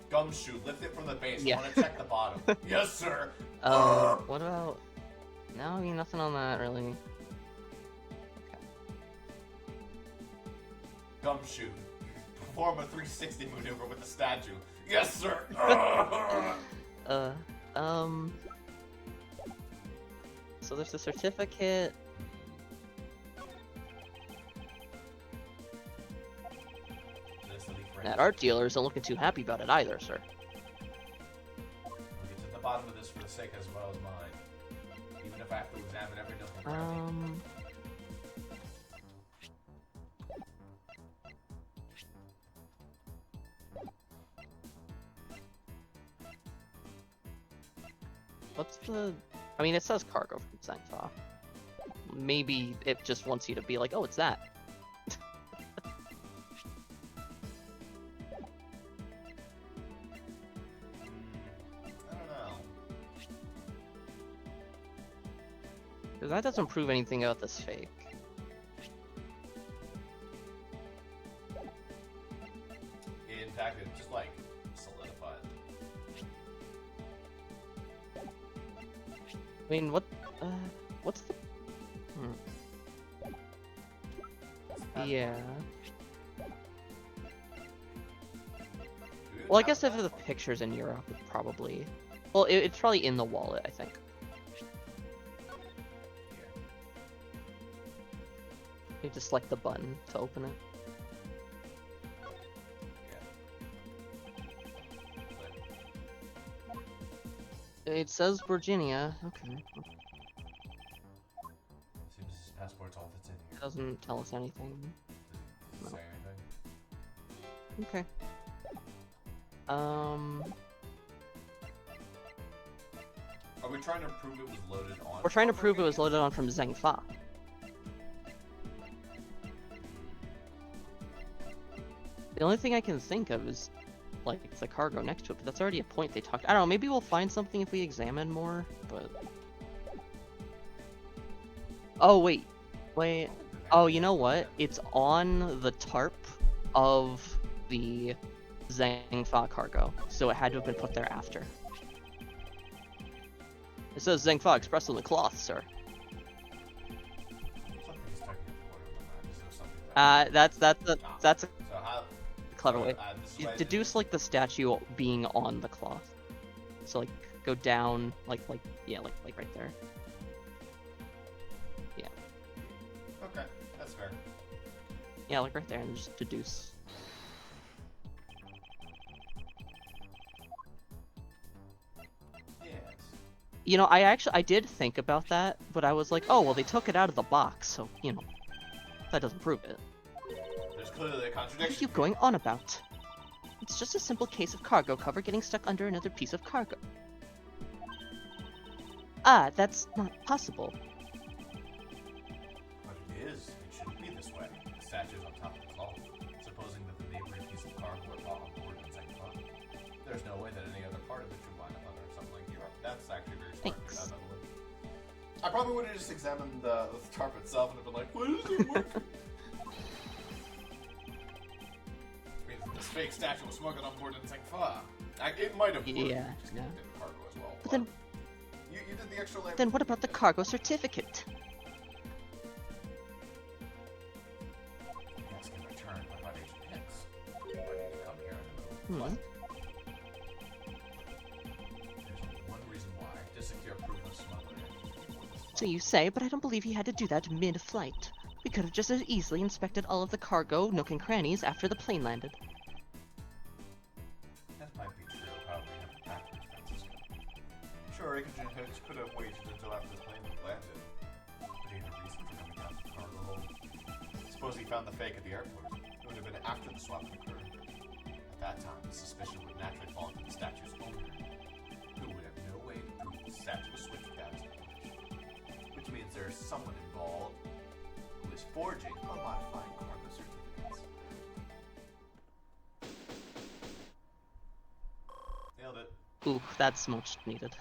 Gumshoe, lift it from the base. Yeah. I want to check the bottom. Yes, sir. What about... No, I mean, nothing on that, really. Okay. Gumshoe, perform a 360 maneuver with the statue. Yes, sir. So there's a certificate. That art dealer isn't looking too happy about it either, sir. We'll get to the bottom of this for the sake as well as mine. Even if I have to examine every nook and cranny. What's the... I mean, it says cargo from Zhangfa. Maybe it just wants you to be like, oh, it's that. I don't know. Because that doesn't prove anything about this fake. In intact, it just like solidifies. I mean, what's the... Yeah. Well, I guess if the picture's in Europe, it probably... Well, it's probably in the wallet, I think. You just select the button to open it. It says Virginia. Okay. Seems his passport's all that's in here. Doesn't tell us anything. Does it say anything? Okay. Are we trying to prove it was loaded on? We're trying to prove it was loaded on from Zhengfa. The only thing I can think of is, like, the cargo next to it, but that's already a point they talked. I don't know, maybe we'll find something if we examine more, but... Oh, wait. Wait. Oh, you know what? It's on the tarp of the Zhengfa cargo, so it had to have been put there after. It says Zhengfa Express on the cloth, sir. Something's stuck in the corner of my mind. Is there something That's a So how... clever way. this is You what I deduce, like, the statue being on the cloth. So, like, go down, like right there. Yeah. Okay, that's fair. Yeah, like right there, and just deduce. Yes. You know, I did think about that, but I was like, oh, well, they took it out of the box, so, you know, that doesn't prove it. There's clearly a What are contradiction. you going on about? It's just a simple case of cargo cover getting stuck under another piece of cargo. Ah, that's not possible. But it is. It shouldn't be this way. The statue's on top of the cloth, supposing that the neighboring piece of cargo were bought on board in Zhengfa. There's no way that any other part of it should wind up under something like Europe. That's actually very smart. Thanks. I probably would have just examined the tarp itself and have been like, why does it work? Means this fake statue was smuggled on board in Zhengfa. It might have worked. Yeah, Just yeah. did the cargo as well. But then, You did the extra labor. then what about the cargo certificate? Yes, in return, what about Agent Hicks? Why did he come here in the middle of the flight? There's only one reason why, to secure proof of smuggling. So you say, but I don't believe he had to do that mid-flight. We could have just as easily inspected all of the cargo, nook and crannies, after the plane landed. That might be true, probably have backwards, Francisco. Sure, Agent Hicks could have waited until after the plane had landed. But he had a reason for coming out of the cargo hold. Suppose he found the fake at the airport. It would have been after the swap occurred. At that time, the suspicion would naturally fall to the statue's owner, who would have no way to prove the statue was switched without his knowledge. Which means there is someone involved who is forging or modifying cargo certificates. Nailed it. Ooh, that's much needed.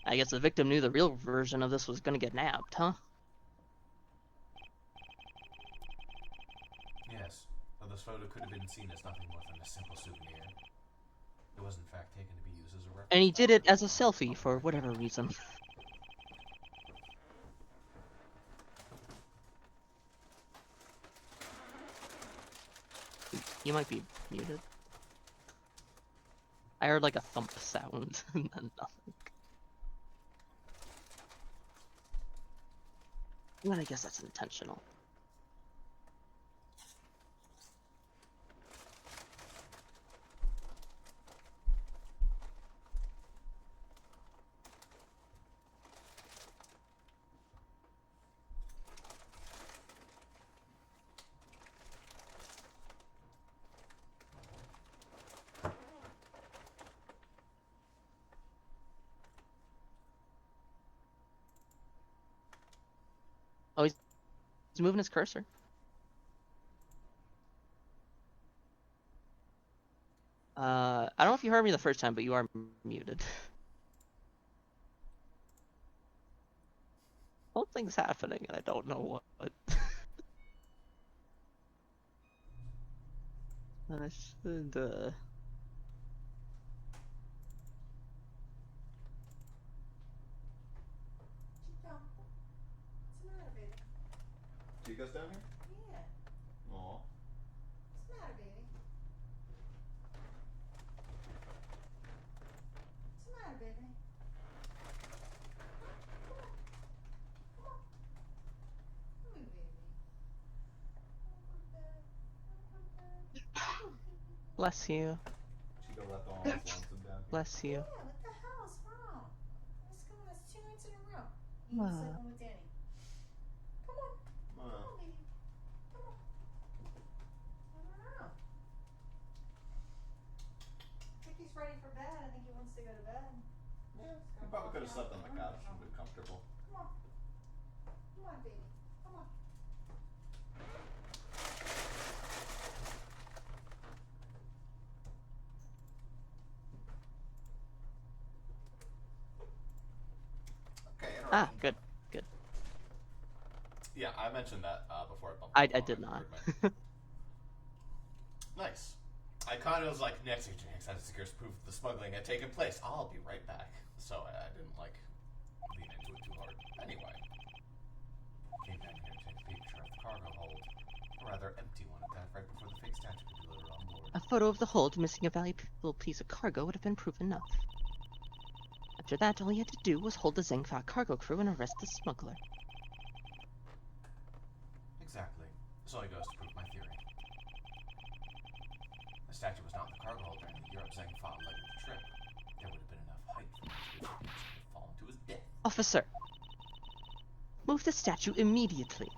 I guess the victim knew the real version of this was gonna get nabbed, huh? Yes, though this photo could have been seen as nothing more than a simple souvenir. It was in fact taken to be used as a reference. And he did it as a selfie for whatever reason. You might be muted. I heard like a thump sound and then nothing. But I guess that's intentional. Oh, he's moving his cursor. I don't know if you heard me the first time, but you are muted. Something's happening, and I don't know what. I should, Chico, what's the matter, baby? Chico's down here? Yeah. Aw. What's the matter, baby? What's the matter, baby? Come on. Come on. Come here, baby. bless you. Chico left all his lonesome down here. Bless you. Yeah, what the hell is wrong? It's coming us 2 nights in a row. You need to sleep with Danny. Come on. Come on, baby. Come on. I don't know. I think he's ready for bed. I think he wants to go to bed. Yeah, he probably could have slept on the couch and been comfortable. Come on. Come on, baby. Come on. Okay, Ah, interruption. good, good. Yeah, I mentioned that before I bumped I the phone did on not. recordment. Nice. I kind of was like, next Agent Hicks had to secure proof the smuggling had taken place. I'll be right back. So I didn't like lean into it too hard. Anyway, came down here to take a picture of the cargo hold. A rather empty one at that, right before the fake statue could be loaded on board. A photo of the hold missing a valuable piece of cargo would have been proof enough. After that, all he had to do was hold the Zengfa cargo crew and arrest the smuggler. Exactly. This only goes to prove my theory. The statue was not in the cargo hold during the Europe Zengfa luggage trip. There would have been enough height for him to have fallen to his death. Officer, move the statue immediately.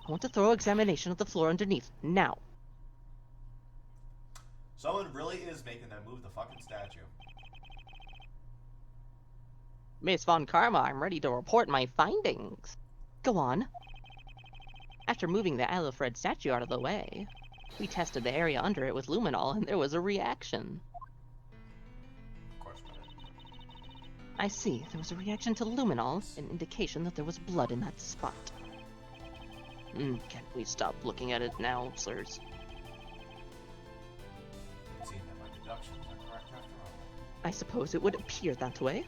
I want a thorough examination of the floor underneath, now. Someone really is making them move the fucking statue. Miss Von Karma, I'm ready to report my findings. Go on. After moving the Alfred statue out of the way, we tested the area under it with luminol and there was a reaction. Of course we did. I see, there was a reaction to luminol, an indication that there was blood in that spot. Can't we stop looking at it now, sirs? It seemed that my deductions are correct after all. I suppose it would appear that way.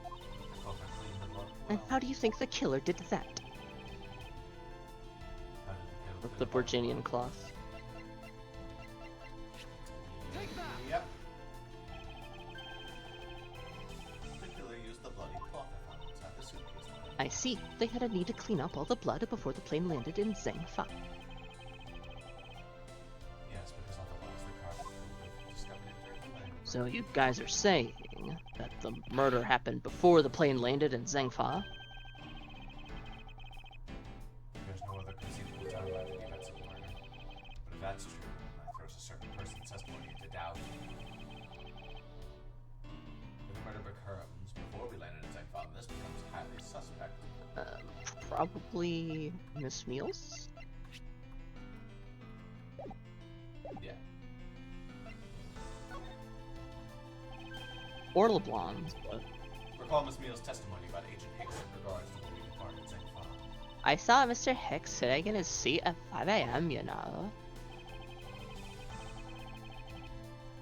I hope I cleaned the blood And well. how do you think the killer did that? How did the killer With do the it? Virginian cloth. Take that! Yep. The killer used the bloody cloth I found inside the suitcase. I see. They had a need to clean up all the blood before the plane landed in Zhengfa. Yes, because otherwise the cargo would have discovered it during the landing. So you guys are saying that the murder happened before the plane landed in Zhengfa? There's no other conceivable timeline for the events of the murder. But if that's true, then that throws a certain person's testimony into doubt. If the murder occurs before we landed in Zengfa, this becomes highly suspect. Probably Miss Meals? Yeah. Or LeBlanc, but Recall Miss Meal's testimony about Agent Hicks in regards to when we departed Zengfa. I saw Mr. Hicks sitting in his seat at 5 a.m., you know.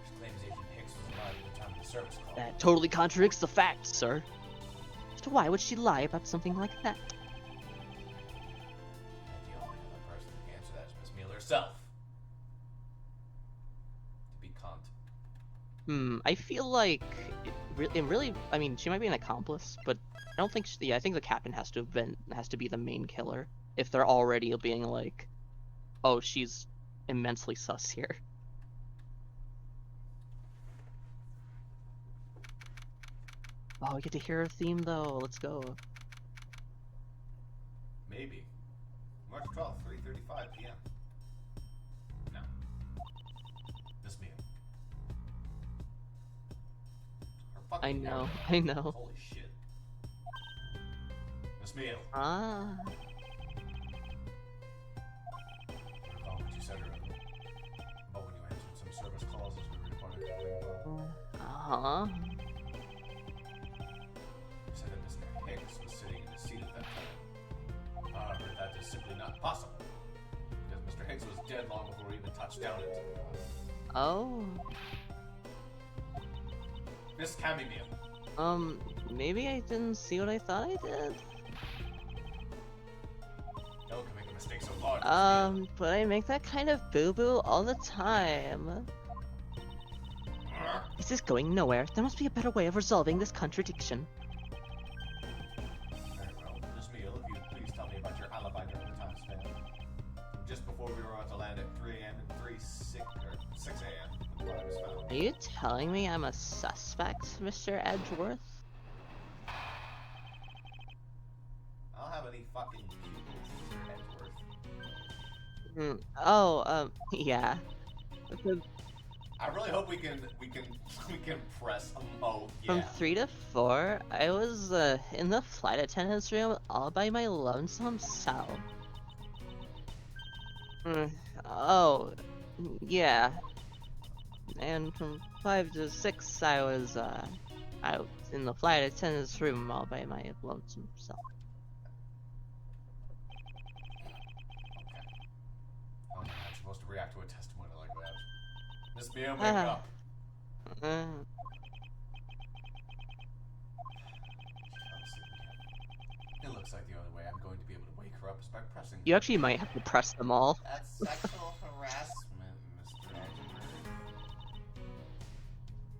She claims Agent Hicks was alive at the time of the service call. That totally contradicts the facts, sir. So why would she lie about something like that? And the only other person who can answer that is Miss Meal herself. To be cont. I feel like it really. I mean, she might be an accomplice, but I don't think. I think the captain has to be the main killer if they're already being like, oh, she's immensely sus here. Oh, we get to hear her theme though. Let's go. Maybe. March 12th, 3:35 p.m. No. Miss Meal. Her I fucking know. hair. I know. Holy shit. Miss Meal. Ah. Recall what you said earlier about when you answered some service calls as we were departing the Uh-huh. You said that Mr. Hicks was sitting in his seat at that time. However, that is simply not possible. Because Mr. Hicks was dead long before we even touch down into the pod. Oh. Miss Chamomile. Maybe I didn't see what I thought I did. No one can make a mistake so large. But I make that kind of boo-boo all the time. This is going nowhere. There must be a better way of resolving this contradiction. Very well. Miss Meal, if you please tell me about your alibi during the time span. Just before we were about to land at 3 a.m. and 6 a.m. when the body was found. Are you telling me I'm a suspect, Mr. Edgeworth? I don't have any fucking pupils, Mr. Edgeworth. Yeah. I really hope we can press. Oh yeah. From 3 to 4, I was in the flight attendant's room all by my lonesome self. Oh, yeah. And from 5 to 6, I was out in the flight attendant's room all by my lonesome self. Oh, I'm not supposed to react to a testimony like that. Miss Meal, wake up. It looks like the only way I'm going to be able to wake her up is by pressing. You actually might have to press them all. That's sexual harassment, Mr. Edgeworth.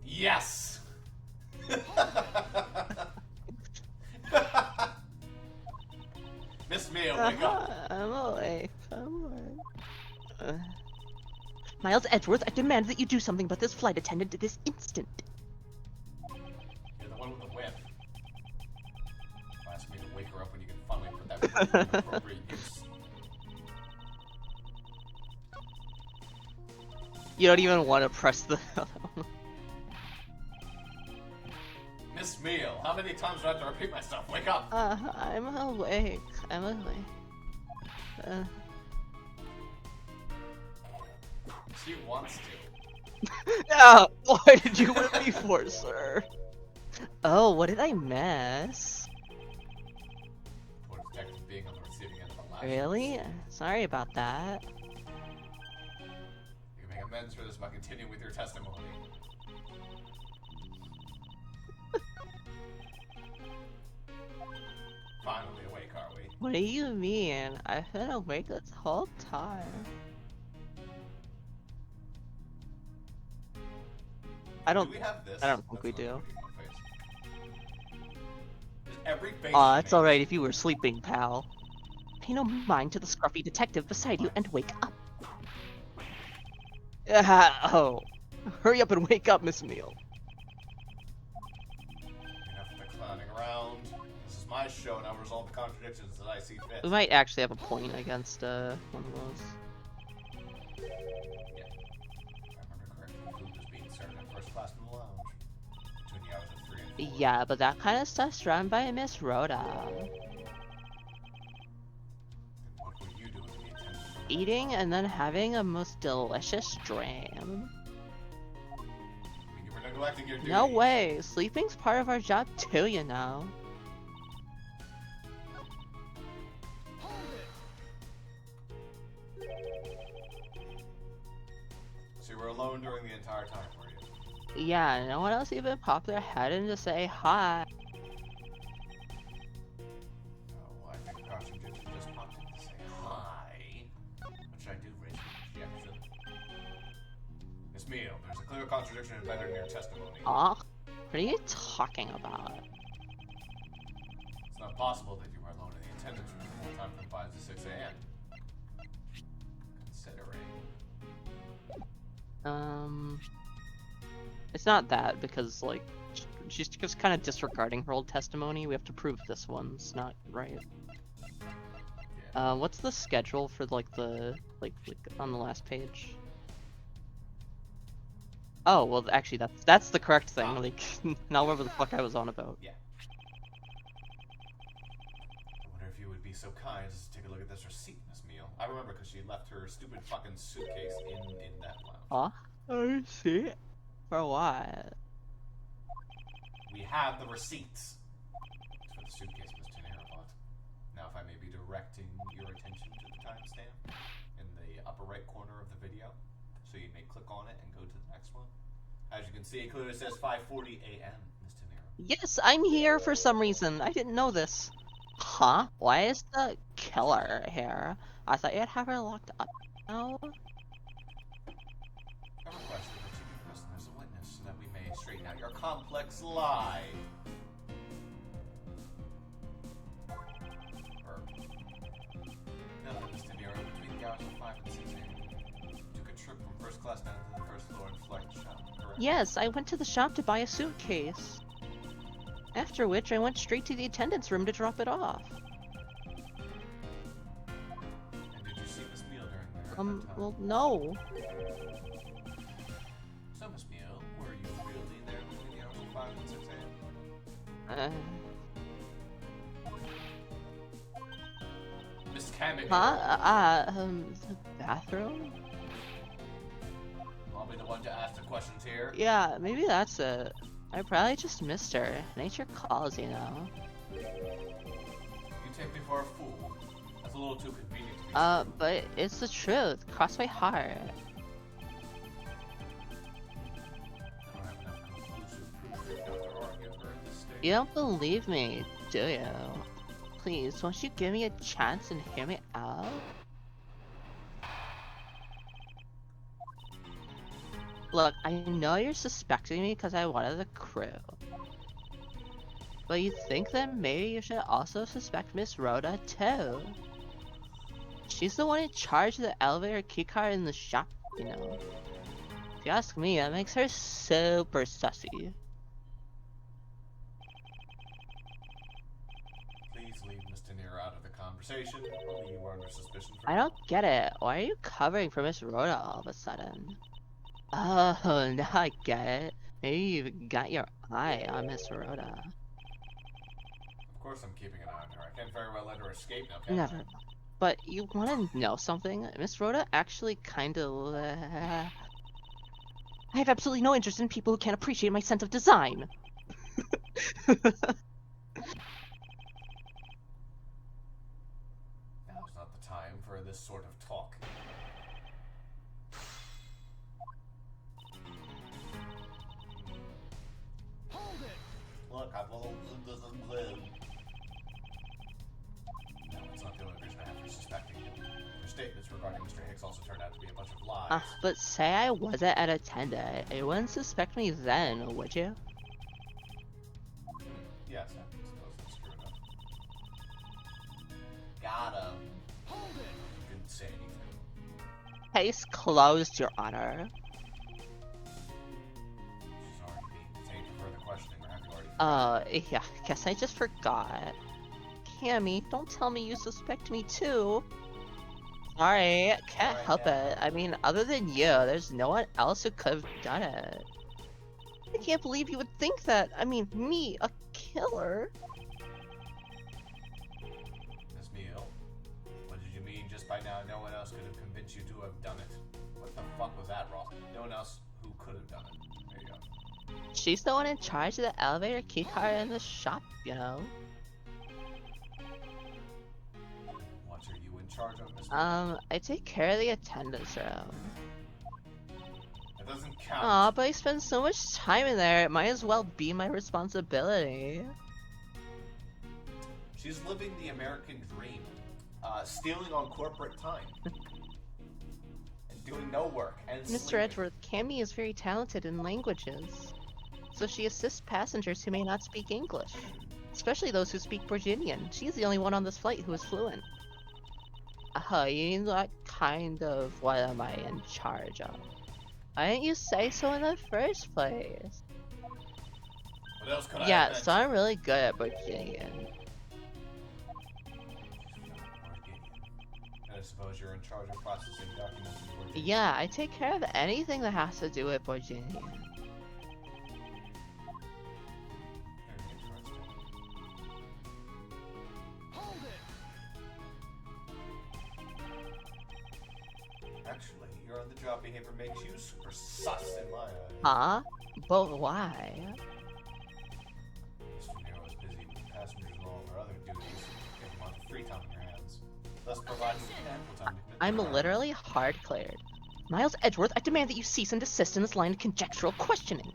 Yes! Miss Meal, wake up! I'm awake. I'm awake. Miles Edgeworth, I demand that you do something about this flight attendant this instant. You're the one with the whip. Ask me to wake her up when you can finally put that whip in appropriate use. You don't even want to press the... Miss Meal, how many times do I have to repeat myself? Wake up! I'm awake. I'm awake. She wants to. Ah, why did you whip me for, sir? Oh, what did I miss? Poor detective being on the receiving end of a lash. Really? Sorry about that. You can make amends for this by continuing with your testimony. Finally awake, are we? What do you mean? I've been awake this whole time. Do we have this? I don't think we That's do. what I'm looking at my face. Is every face Aw, it's made- alright if you were sleeping, pal. Pay no mind to the scruffy detective beside you and wake up. Oh. Hurry up and wake up, Miss Meal. Enough of the clowning around. This is my show, and I'll resolve the contradictions that I see fit. We might actually have a point against one of those. Yeah. If I remember correctly, food was being served in first class in the lounge. Between the hours of 3 and 4. Yeah, but that kind of stuff's run by Miss Rhoda. Then what were you doing with the attendance from the Eating restaurant? and then having a most delicious dream. I mean, you were neglecting your duty. No way, sleeping's part of our job too, you know. Hold it. So you were alone during the entire time, were you? Yeah, no one else even popped their head in to say hi. Oh, well, I think Carson just popped in to say hi. What should I do, raise an objection? Miss Meal, there's a clear contradiction embedded in your testimony. Aw, what are you talking about? It's not possible that you were alone in the attendance room the whole time from 5 to 6 a.m. Considering. It's not that, because, like, she's just kind of disregarding her old testimony. We have to prove this one's not right. Yeah. What's the schedule for, like, like on the last page? Oh, well, actually, that's the correct thing, like, not whatever the fuck I was on about. Yeah. I wonder if you would be so kind as to take a look at this receipt, Miss Meal. I remember because she left her stupid fucking suitcase in that lounge. I see. For what? We have the receipts. It's for the suitcase Miss Tenera bought. Now, if I may be directing your attention to the timestamp in the upper right corner of the video. So you may click on it and go to the next one. As you can see, it clearly says 5:40 a.m. Miss De Niro. Yes, I'm here for some reason. I didn't know this. Huh? Why is the killer here? I thought you'd have her locked up. No? I requested that you be present as a witness so that we may straighten out your complex lie. Nothing, Miss De Niro. Between the hours of 5 and 6 a.m. Took a trip from first class down to the first floor and flight shop, correct? Yes, I went to the shop to buy a suitcase. After which, I went straight to the attendant's room to drop it off. And did you see Miss Meal during there at that time? Well, no. So, Miss Meal, were you really there between the hours of 5 and 6 a.m.? Miss Camden. The bathroom? I'll be the one to ask the questions here. Yeah, maybe that's it. I probably just missed her. Nature calls, you know. You take me for a fool. That's a little too convenient to be true. But it's the truth. Cross my heart. I don't have enough conclusive proof to counter-argue her at this stage. You don't believe me, do you? Please, won't you give me a chance and hear me out? Look, I know you're suspecting me because I'm one of the crew. But you think that maybe you should also suspect Miss Rhoda too? She's the one in charge of the elevator keycard in the shop, you know. If you ask me, that makes her super sussy. Please leave Miss De Niro out of the conversation. Only you are under suspicion for I don't get it. Why are you covering for Miss Rhoda all of a sudden? Oh, now I get it. Maybe you got your eye on Miss Rhoda. Of course I'm keeping an eye on her. I can't very well let her escape now, can Never. But you want to know something? Miss Rhoda actually kind of... I have absolutely no interest in people who can't appreciate my sense of design. Now's not the time for this sort of talk. Hold it! Look, I've all doesn't live. No, it's not the only reason I have for suspecting him. Your statements regarding Mr. Hicks also turned out to be a bunch of lies. But say I wasn't an attendant, you wouldn't suspect me then, would you? Yes, I suppose that's true enough. Got him. Hold it! You didn't say anything. Case closed, Your Honor. She's already being detained for further questioning, or have you already... Yeah, guess I just forgot. Cammy, don't tell me you suspect me too. Sorry, can't Alright, help yeah. it. I mean, other than you, there's no one else who could have done it. I can't believe you would think that. I mean, me, a killer. Miss Meal, what did you mean just by now no one else could have convinced you to have done it? What the fuck was that, Ross? No one else who could have done it. There you go. She's the one in charge of the elevator keycard in the shop, you know. What are you in charge of, Miss Meal? I take care of the attendance room. That doesn't count. Aw, but I spend so much time in there, it might as well be my responsibility. She's living the American dream. Stealing on corporate time. And doing no work. And Mr. sleeping. Edgeworth, Cammy is very talented in languages, so she assists passengers who may not speak English, especially those who speak Virginian. She's the only one on this flight who is fluent. You mean what kind of what am I in charge of? Why didn't you say so in the first place? What else could I Yeah, have so I'm really good at Virginian. And I suppose you're in charge of processing documents in Virginia. Yeah, I take care of anything that has to do with Virginian. Very interesting. Hold it! Actually, your on-the-job behavior makes you super sus in my eyes. Huh? But why? Mr. Nero is busy with passengers and all of our other duties. You have a lot of free time on your hands. Thus providing you ample time to commit I'm to your literally hard cleared. Miles Edgeworth, I demand that you cease and desist in this line of conjectural questioning.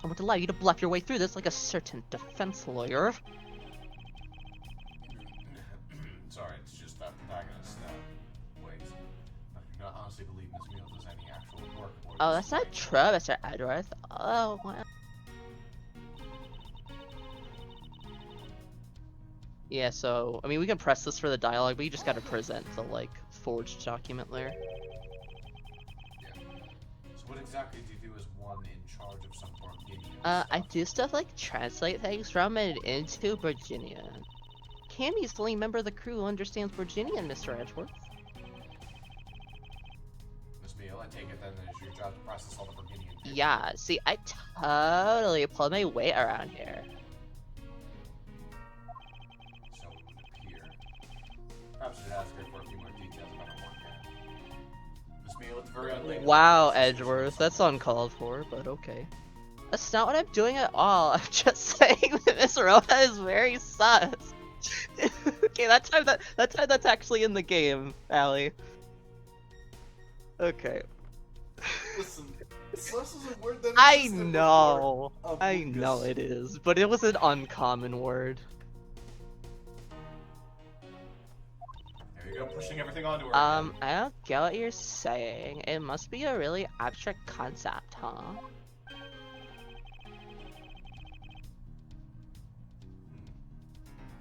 I won't allow you to bluff your way through this like a certain defense lawyer. Sorry, it's just that protagonist ways. I do not honestly believe Miss Meal does any actual work. Oh, that's not true, Mr. Edgeworth. Oh, well. Yeah, so, I mean, we can press this for the dialogue, but you just gotta present the, like, forged document layer. Yeah. So what exactly do you do as one in charge of some Borginian I do stuff like translate things from and into Virginia. Cammy's the only member of the crew who understands Virginian, Mr. Edgeworth. Miss Meal, I take it then that it's your job to process all the Borginian paperwork. Yeah, see, I totally pulled my weight around here. So it would appear. Perhaps I should ask her for a few more details about her work here. Miss Meal, it's very unlikely. Wow, Edgeworth, that's uncalled for, but okay. That's not what I'm doing at all. I'm just saying that Miss Rhoda is very sus. Okay, that's actually in the game, Allie. Okay. Listen, sus is a word that I existed know. before I Among know Us. it is, but it was an uncommon word. There you go, pushing everything onto her. I don't get what you're saying. It must be a really abstract concept, huh?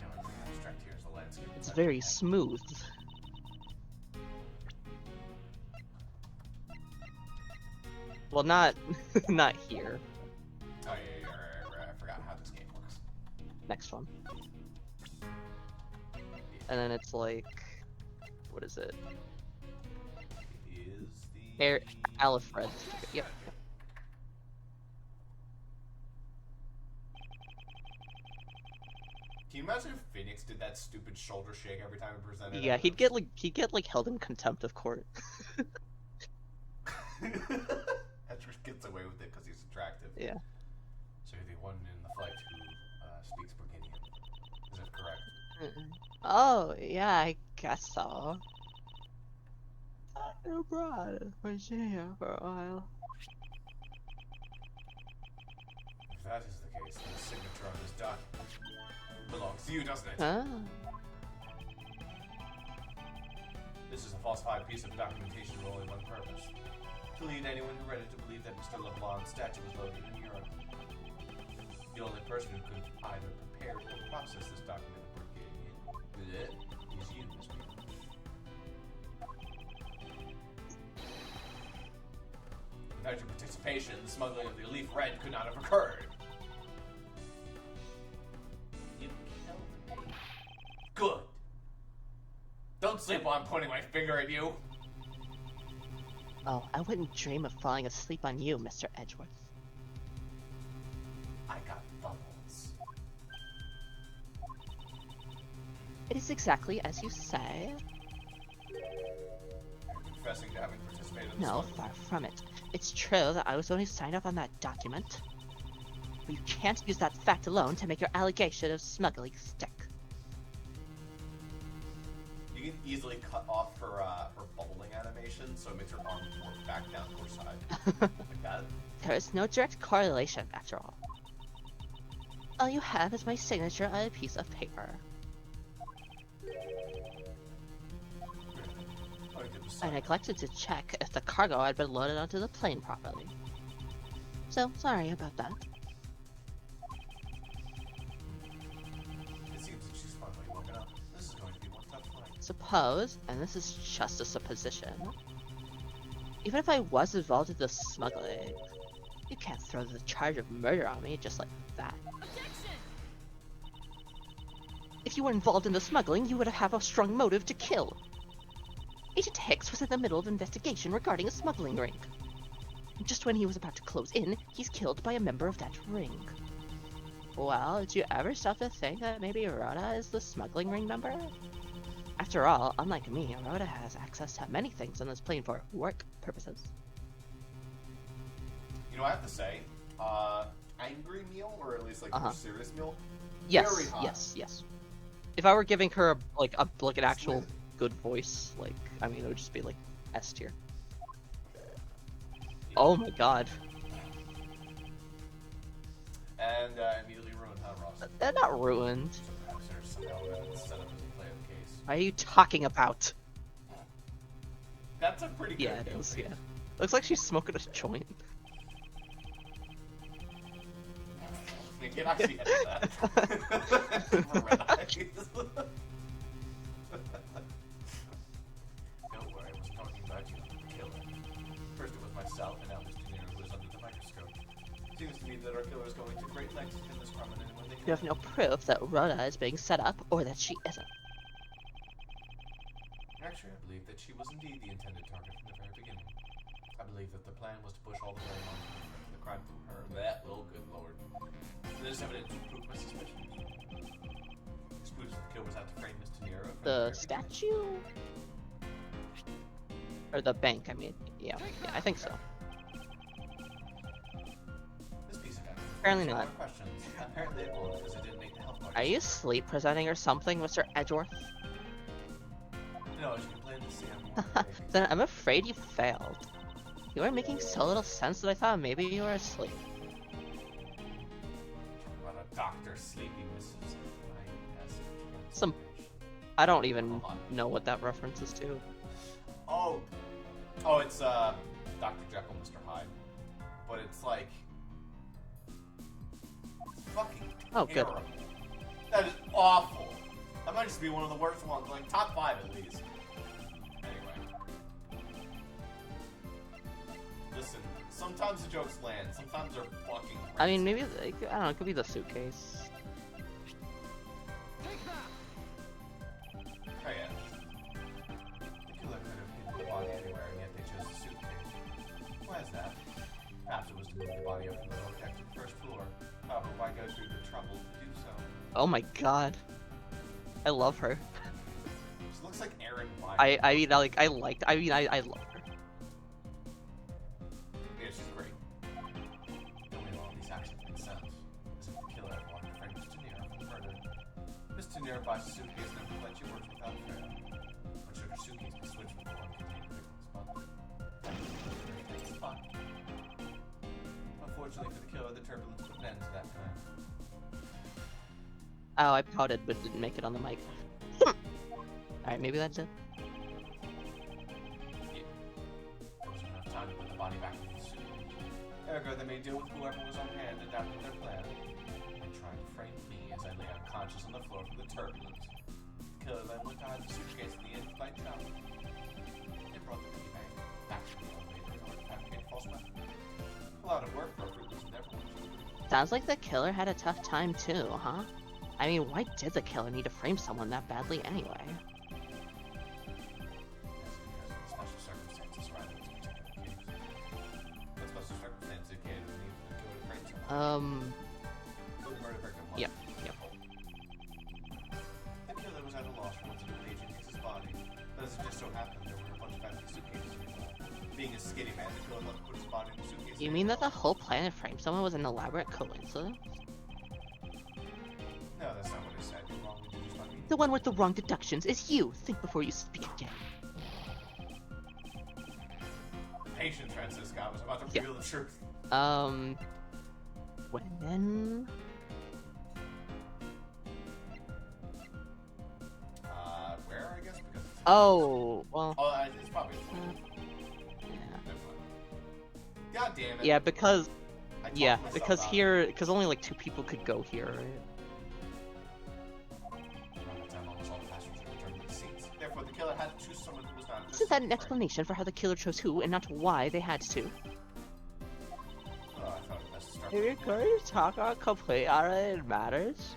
The only thing abstract here is the landscape. It's very smooth. Well, not not here. Oh yeah, right. I forgot how this game works. Next one. And then it's like, what is it? It is the Alfred. Yep. Can you imagine if Phoenix did that stupid shoulder shake every time he presented? Yeah, he'd get like held in contempt of court. Edgeworth gets away with it because he's attractive. Yeah. So you're the one in the flight who speaks Borginian. Is that correct? Oh, yeah, I guess so. I abroad Virginia for a while. If that is the case, then the signature on this document belongs to you, doesn't it? Huh? This is a falsified piece of documentation with only one purpose. To lead anyone who read it to believe that Mr. LeBlanc's statue was located in Europe. The only person who could either prepare or process this document of Borginian is you, Miss Meal. Without your participation, the smuggling of the Leaf Red could not have occurred. You killed me. Good. Don't sleep while I'm pointing my finger at you. Oh, I wouldn't dream of falling asleep on you, Mr. Edgeworth. I got bubbles. It is exactly as you say. You're confessing to having participated in the No, smuggling. far from it. It's true that I was only signed up on that document. But you can't use that fact alone to make your allegation of smuggling stick. You can easily cut off her bubbling animation, so it makes her arm work back down to her side. Like that. There is no direct correlation, after all. All you have is my signature on a piece of paper. I neglected to check if the cargo had been loaded onto the plane properly. So, sorry about that. It seems that she's finally woken up. This is going to be one tough fight. Suppose, and this is just a supposition, even if I was involved in the smuggling, you can't throw the charge of murder on me just like that. If you were involved in the smuggling, you would have a strong motive to kill. Agent Hicks was in the middle of an investigation regarding a smuggling ring. Just when he was about to close in, he's killed by a member of that ring. Well, did you ever stop to think that maybe Rhoda is the smuggling ring member? After all, unlike me, Rhoda has access to many things on this plane for work purposes. You know, I have to say, angry meal, or at least like more serious meal. Yes, Very hot. yes. If I were giving her an actual good voice, like, I mean, it would just be like S tier. Oh my god. And immediately ruined, huh, Ross? They're not ruined. So perhaps there's some element of setup as a play of the case. What are you talking about? That's a pretty good Yeah, it guilt is, rate. yeah. Looks like she's smoking a joint. You can actually edit that. For red eyes. Don't worry, I was talking about you, the killer. First it was myself, and now Mr. Nero who is under the microscope. Seems to me that our killer is going to great lengths to pin this crime on anyone they You have no proof that Rhoda is being set up, or that she isn't. Actually, I believe that she was indeed the intended target from the very beginning. I believe that the plan was to push all the blame on the crime from her. That, oh good lord. There's evidence to prove my suspicions. Excludes that the killer was out to frame Mr. Nero. from The very beginning. statue? Or the bank, I mean. Yeah, I think so. This piece of evidence. Apparently raises not. more questions. Apparently it will, because it didn't make the health Are party. you sleep presenting or something, Mr. Edgeworth? No, as you can plainly see, I'm more awake. Then I'm afraid you failed. You are making so little sense that I thought maybe you were asleep. Talk about a doctor sleeping, Mrs. Some- I don't even know what that reference is to. Oh, it's Dr. Jekyll, Mr. Hyde, but it's like it's fucking Oh, good. terrible. That is awful. That might just be one of the worst ones, like top 5 at least. Anyway, listen. Sometimes the jokes land. Sometimes they're fucking. I mean, racist. maybe, like, I don't know, it could be the suitcase. Take that! Oh yeah. The killer could have hidden the body anywhere, and yet they chose the suitcase. Why is that? Perhaps it was to move the body up from the low deck to the first floor. However, why go through the trouble to do so? Oh my god. I love her. She looks like Aaron Wine. I mean, I love her. Yeah, she's great. Don't we all these actions make sense? As if the killer had wanted to frame Mr. Nero for the murder. Mr. Nero buys a suitcase and then plenty works without fail. But should her suitcase be switched with the one containing the victim's body? Unfortunately for the killer, the turbulence put an end to that time. Oh, I pouted but didn't make it on the mic. Alright, maybe that's it. Yeah. There wasn't enough time to put the body back in the suitcase. Ergo, they made deal with whoever was on hand and adapted their plan. They tried to frame me as I lay unconscious on the floor from the turbulence. The killer then went to hide the suitcase in the in-flight shop. They brought the piggy bank back to the elevator in order to fabricate false weapon. A lot of work for a fruitless endeavor. Sounds like the killer had a tough time too, huh? I mean, why did the killer need to frame someone that badly anyway? That's because of the special circumstances surrounding this particular case. What special circumstances indicated the need for the killer to frame someone? The murder victim was. Yep. The killer was at a loss for what to do with Agent Hicks's body, but as it just so happened, there were a bunch of empty suitcases nearby. Being a skinny man, the killer left to put his body in the suitcase. You mean that the whole plan to frame someone was an elaborate coincidence? No, that's not what I said. You're wrong. You just not mean. The one with the wrong deductions is you. Think before you speak again. Patient, Francisco. I was about to Yeah. reveal the truth. When? Where, I guess? Because it's... Oh, well, It's probably... yeah. Never mind. God damn it. Yeah, because, I talked yeah, myself because out. here, because only like 2 people could go here, right? Around that time, almost all the passengers had returned to the seats. Therefore, the killer had to choose someone who was not... Isn't that an frame. explanation for how the killer chose who and not why they had to? Oh, I thought it best to start If you're with- going to talk on complete unrelated matters,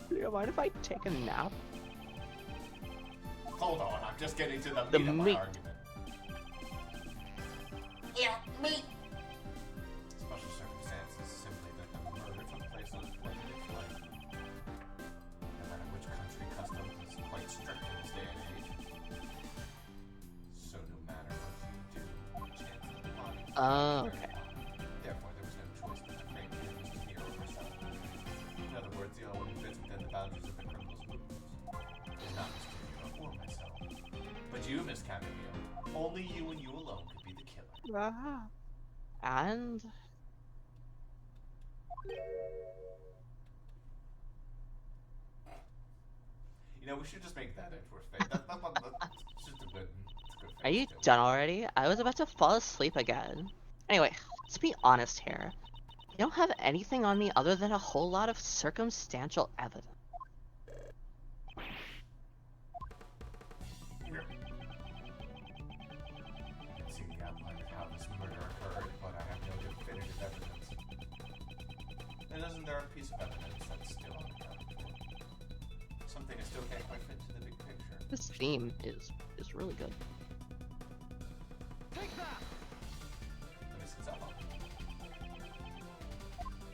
do you mind if I take a nap? Hold on, I'm just getting to the The meat of my meat. argument. Yeah, me. Special circumstances simply that the murder took place on a splendid flight. No matter which country custom is quite strict in this day and age. So no matter what you do, chance of the body is Oh, very okay. high. Therefore, there was no choice but to frame him as the hero herself. In other words, the only one who fits within the boundaries of the criminal's movements is not Mr. Hero or myself, but you, Miss Cameo. Only you and you alone could be the killer. And You know, we should just make that into our face. That's just a good face. are you too. done already? I was about to fall asleep again. Anyway, let's be honest here. I don't have anything on me other than a whole lot of circumstantial evidence. I can see the outline of how this murder occurred, but I have no definitive evidence. And isn't there a piece of evidence that's still unaccounted for? Something I still can't quite fit into the big picture. This theme is really good. Take that! The missing cell phone.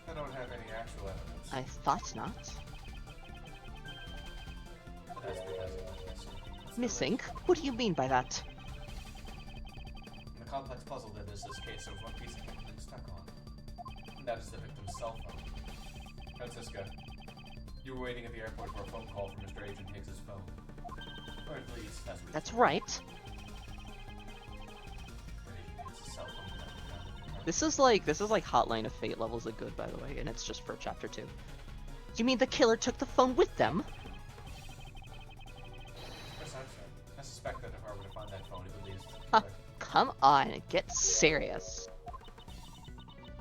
I don't have any actual evidence. I thought not. But that's because it went missing. Missing? What do you mean by that? The complex puzzle that is this case, there's one piece I kept getting stuck on. And that is the victim's cell phone. Francisca, you were waiting at the airport for a phone call from Mr. Agent Higgs's phone. Or at least, that's what That's right. But Agent Higgs's cell phone never found it. This is like Hotline of Fate levels of good, by the way, and it's just for chapter 2. You mean the killer took the phone with them? Precisely. I suspect that if I were to find that phone, it would lead us to Huh, come on, get serious.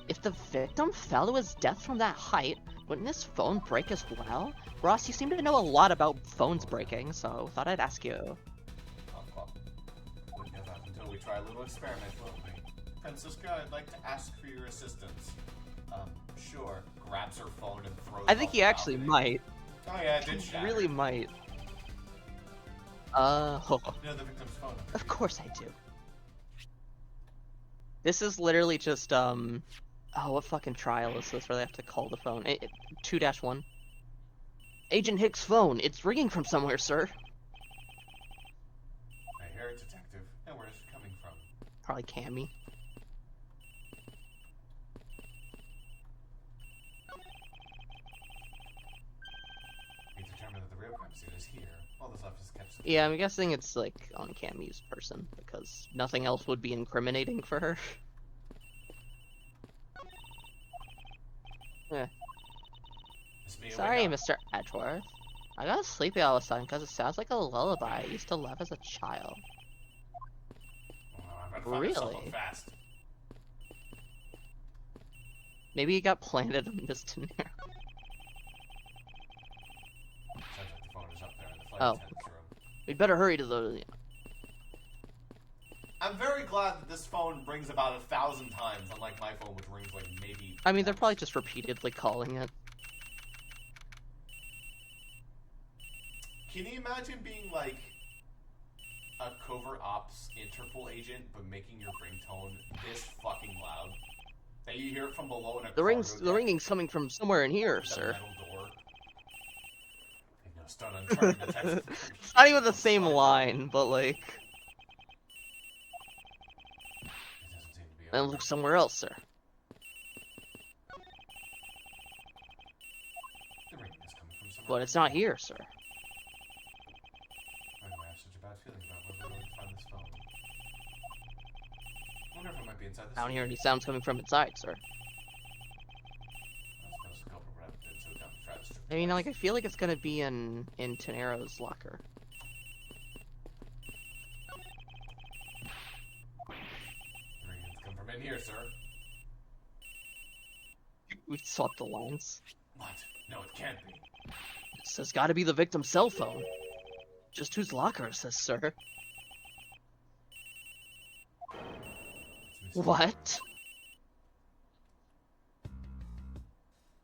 If the victim fell to his death from that height, wouldn't his phone break as well? Ross, you seem to know a lot about phones breaking, so thought I'd ask you. Well, wouldn't know that until we try a little experiment, won't we? Francisca, I'd like to ask for your assistance. Sure. Grabs her phone and throws it I think off he the actually balcony. might. Oh yeah, it did He shatter. really might. You know the victim's phone number. Of course I do. This is literally just, oh, what fucking trial is this where they have to call the phone? 2-1. Agent Hicks' phone. It's ringing from somewhere, sir. I hear it, detective. And where is it coming from? Probably Cammy. We determined that the real crime scene is here. All that's left is catch the Yeah, I'm guessing it's, like, on Cammy's person, because nothing else would be incriminating for her. Yeah. Miss Mia, Sorry, wake up. Mr. Edgeworth. I got sleepy all of a sudden because it sounds like a lullaby I used to love as a child. Oh, I'm gonna find this cell phone Really? fast. Maybe he got planted in this Tenero. Sounds like the phone is up there in the flight Oh. attendant's room. We'd better hurry to the... I'm very glad that this phone rings about 1,000 times, unlike my phone, which rings like maybe. I mean, they're once. probably just repeatedly calling it. Can you imagine being like a covert ops Interpol agent, but making your ringtone this fucking loud that you hear it from below in a The cargo deck ringing's coming from somewhere in here, with a sir. metal door? You know, stun uncharted detective. It's not even the same line, but like, It doesn't seem to be. then over. look somewhere else, sir. The ringing is coming from somewhere. But it's not here, sir. Why do I have such a bad feeling about where we're going to find this phone? I wonder if it might be inside I this. don't hear any sounds coming from inside, sir. I suppose the culprit would have been so dumb to try to strip I mean, the like, I feel like it's gonna be in Tenero's locker. The ringings come from in here, sir. We swapped the lines. What? No, it can't be. This has gotta be the victim's cell phone. Just whose locker is this, sir? It's Miss What?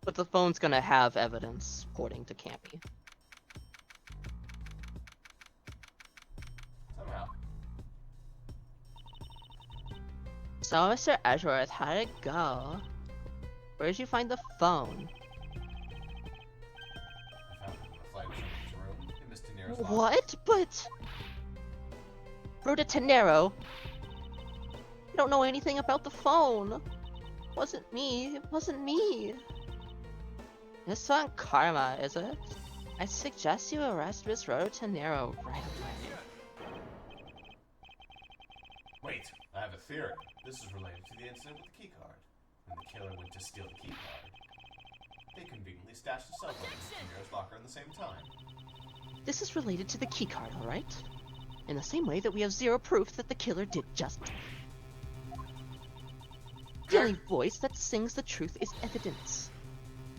But the phone's gonna have evidence, according to Campy. Somehow. So, Mr. Edgeworth, how'd it go? Where did you find the phone? I found it in the flight attendant's room in Miss Daenerys' locker. What? But... Ruta Tenero? You don't know anything about the phone. Wasn't me. It wasn't me. This isn't karma, is it? I suggest you arrest Miss Ruta Tenero right away. Wait, have a theory. This is related to the incident with the keycard. When the killer went to steal the keycard, they conveniently stashed the cell phone in Samira's locker at the same time. This is related to the keycard, alright? In the same way that we have zero proof that the killer did just. The only voice that sings the truth is evidence.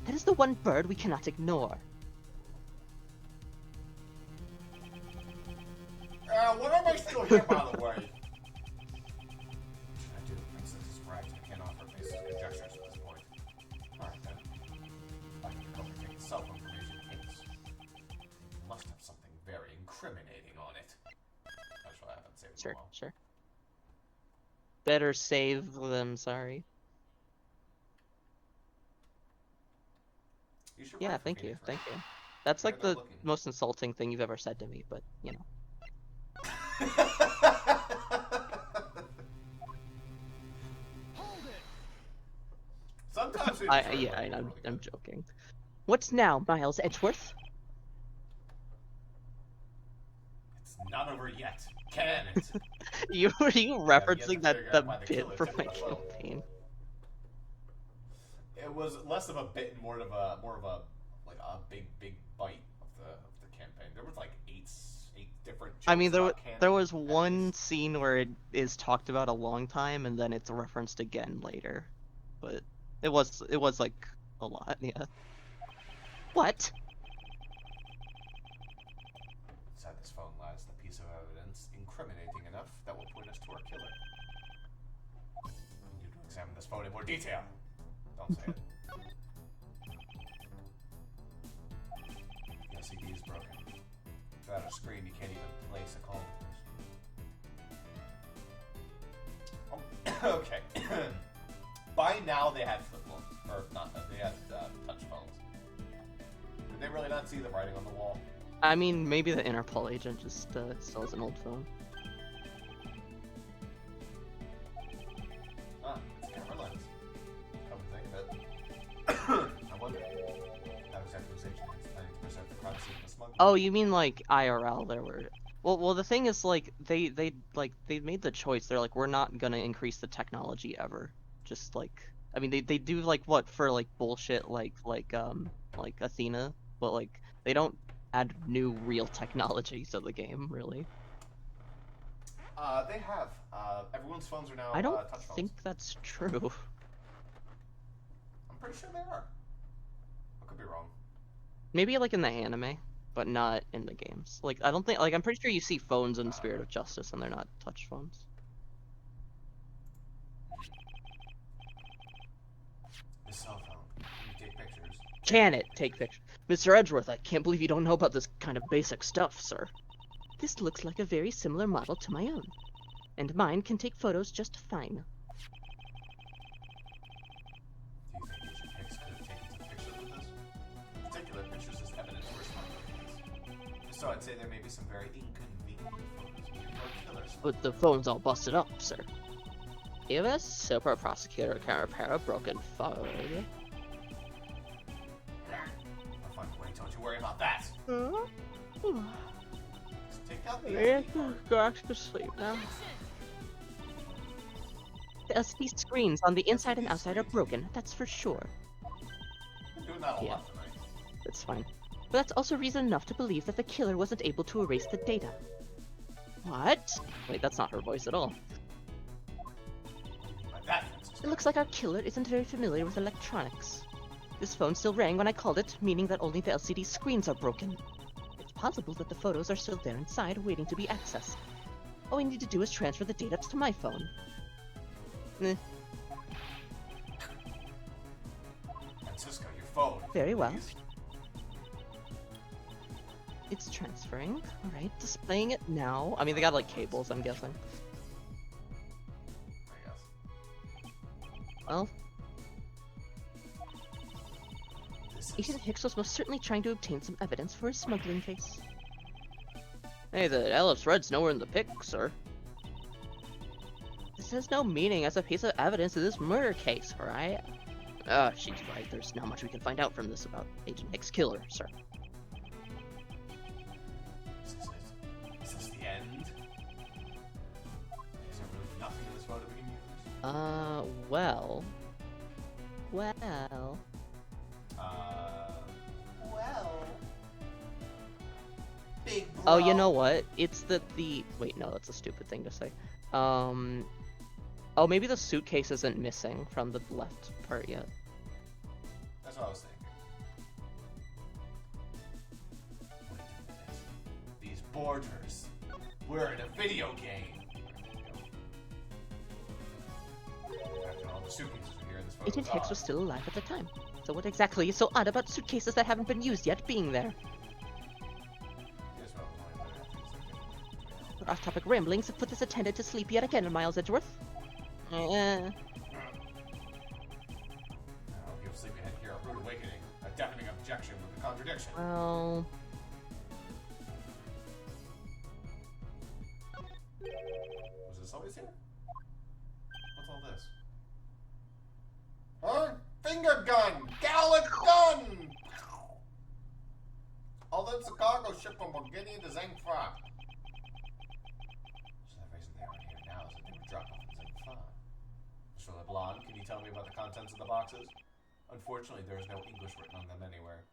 That is the one bird we cannot ignore. What am I still here, by the way? I do. Princess is right. I can't offer basic conjectures at this point. Alright then. I can help you take the cell phone information case. You must have something very incriminating on it. That's what I haven't saved Sure, in a while. sure. Better save them, sorry. You should Yeah, write for thank you, Phoenix, thank right? you. That's like They're the not looking. most insulting thing you've ever said to me, but, you know. Hold it! Sometimes we Yeah, deserve it. I'm Really good. joking. What's now, Miles Edgeworth? It's not over yet. Can it? You were referencing to figure that out why the bit killer for took my the phone. campaign. It was less of a bit and more of a like a big bite of the campaign. There was like eight different. I mean, jokes about there canon was at one least. scene where it is talked about a long time, and then it's referenced again later. But it was like a lot, yeah. What? Inside this phone lies the piece of evidence incriminating enough that will point us to our killer. We need to examine this phone in more detail. Don't say it. The LCD is broken. Without a screen, you can't even place a call. Oh, okay. By now, they had flip phones, or not. They had touch phones. Did they really not see the writing on the wall? I mean, maybe the Interpol agent just still has an old phone. Ah, it's a camera lens. Come to think of it. I wonder how exactly was Agent X planning to preserve the privacy of the smuggler? Oh, you mean like IRL? There were. Well, the thing is, like, they made the choice. They're like, we're not gonna increase the technology ever. Just like, I mean, they do like what for like bullshit like Athena, but like they don't add new real technology to the game really. They have. Everyone's phones are now I don't touch phones. think that's true. I'm pretty sure they are. I could be wrong. Maybe like in the anime, but not in the games. Like I don't think like I'm pretty sure you see phones in Spirit of Justice and they're not touch phones. The cell phone. You take pictures. Can it take pictures? Mr. Edgeworth, I can't believe you don't know about this kind of basic stuff, sir. This looks like a very similar model to my own. And mine can take photos just fine. Do you think Agent Hicks could have taken some pictures with this? In particular, pictures as evidence for smuggling case. So I'd say there may be some very inconvenient photos of your killers. But the phone's all busted up, sir. U.S. Super Prosecutor can repair a broken phone. I'll find a way, don't you worry about that. Just take out the SD card. Go back to sleep now. The LCD screens on the inside and outside are broken, that's for sure. I'm doing that a Yeah. lot tonight. That's fine. But that's also reason enough to believe that the killer wasn't able to erase the data. What? Wait, that's not her voice at all. Like that, Francis. It looks like our killer isn't very familiar with electronics. This phone still rang when I called it, meaning that only the LCD screens are broken. It's possible that the photos are still there inside, waiting to be accessed. All we need to do is transfer the data to my phone. Francisco, your phone. Very well. please. It's transferring. Alright, displaying it now. I mean, they got like cables, I'm guessing. I guess. Well, This is... Agent Hicks was most certainly trying to obtain some evidence for his smuggling case. Hey, the Ellis Red's nowhere in the pic, sir. This has no meaning as a piece of evidence in this murder case, right? She's right. There's not much we can find out from this about Agent Hicks' killer, sir. Is this it? Is this the end? Is there really nothing in this photo Well. Well. Well. Big bro. Oh, you know what? It's the wait, no, that's a stupid thing to say. Oh, maybe the suitcase isn't missing from the left part yet. That's what I was thinking. Wait a minute. These borders. We're in a video game. After all the suitcases are here, this Agent photo's Hicks odd. was still alive at the time. So what exactly is so odd about suitcases that haven't been used yet being there? Here's what I'm going with. Your off-topic ramblings have put this attendant to sleep yet again, Miles Edgeworth. I hope you'll sleep ahead here a rude awakening. A deafening objection with a contradiction. Well... Was this always here? What's all this? Finger gun! Gallic gun! Although it's a cargo ship from Bulgaria to Zangfa. So the reason they aren't here now is that they were dropped off in Zangfa. Mr. LeBlanc, can you tell me about the contents of the boxes? Unfortunately, there is no English written on them anywhere.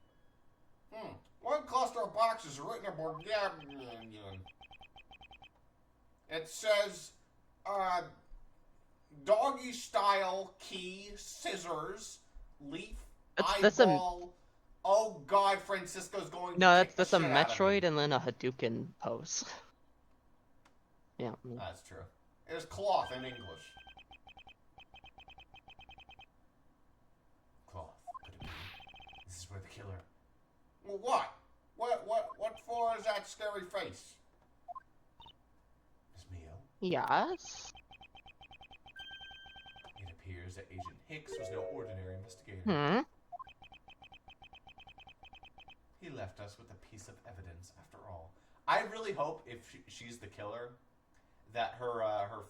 One cluster of boxes are written in Bulgarian. It says, doggy style, key, scissors, leaf, That's a... eyeball. Oh God, Francisco's going. No, to kick that's the a shit out of him. Metroid and then a Hadouken pose. Yeah. That's true. It's cloth in English. Cloth. Could it be? This is where the killer. Well, what? What for is that scary face? Miss Mio? Yes? It appears that Agent Hicks was no ordinary investigator. Hmm? He left us with a piece of evidence after all. I really hope if she's the killer, that her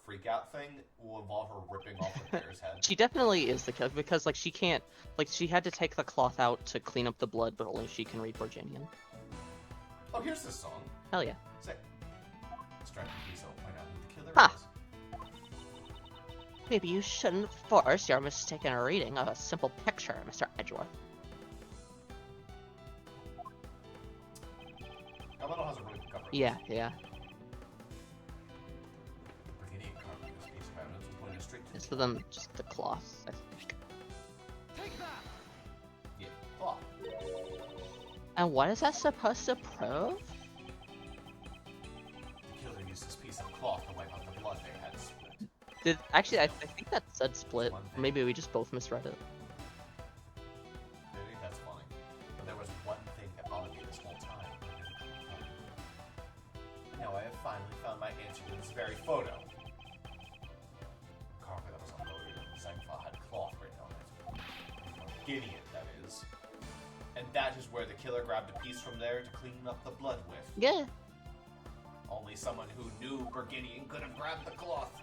freak out thing will involve her ripping off the bear's head. She definitely is the killer, because, like, she can't... Like, she had to take the cloth out to clean up the blood, but only she can read Virginian. Oh, here's this song. Hell yeah. Say, striking piece will point out who the killer Ha! is. Maybe you shouldn't force your mistaken reading of a simple picture, Mr. Edgeworth. Elemental has a really good cover. Yeah, yeah. Brigadier carving this piece of evidence will point us straight to It's the for them, just the cloth, I think. Take that! Yeah, cloth. And what is that supposed to prove? The killer used this piece of cloth to wipe out the blood they had split. Actually, I think that said split. One thing. Maybe we just both misread it. Maybe that's funny. But there was one thing that bothered me this whole time. Now I have finally found my answer to this very photo. The cargo that was unloaded in Zangfa had cloth written on it. Gideon, that is. And that is where the killer grabbed a piece from there to clean up the blood with. Yeah. Only someone who knew Burgundian could have grabbed the cloth.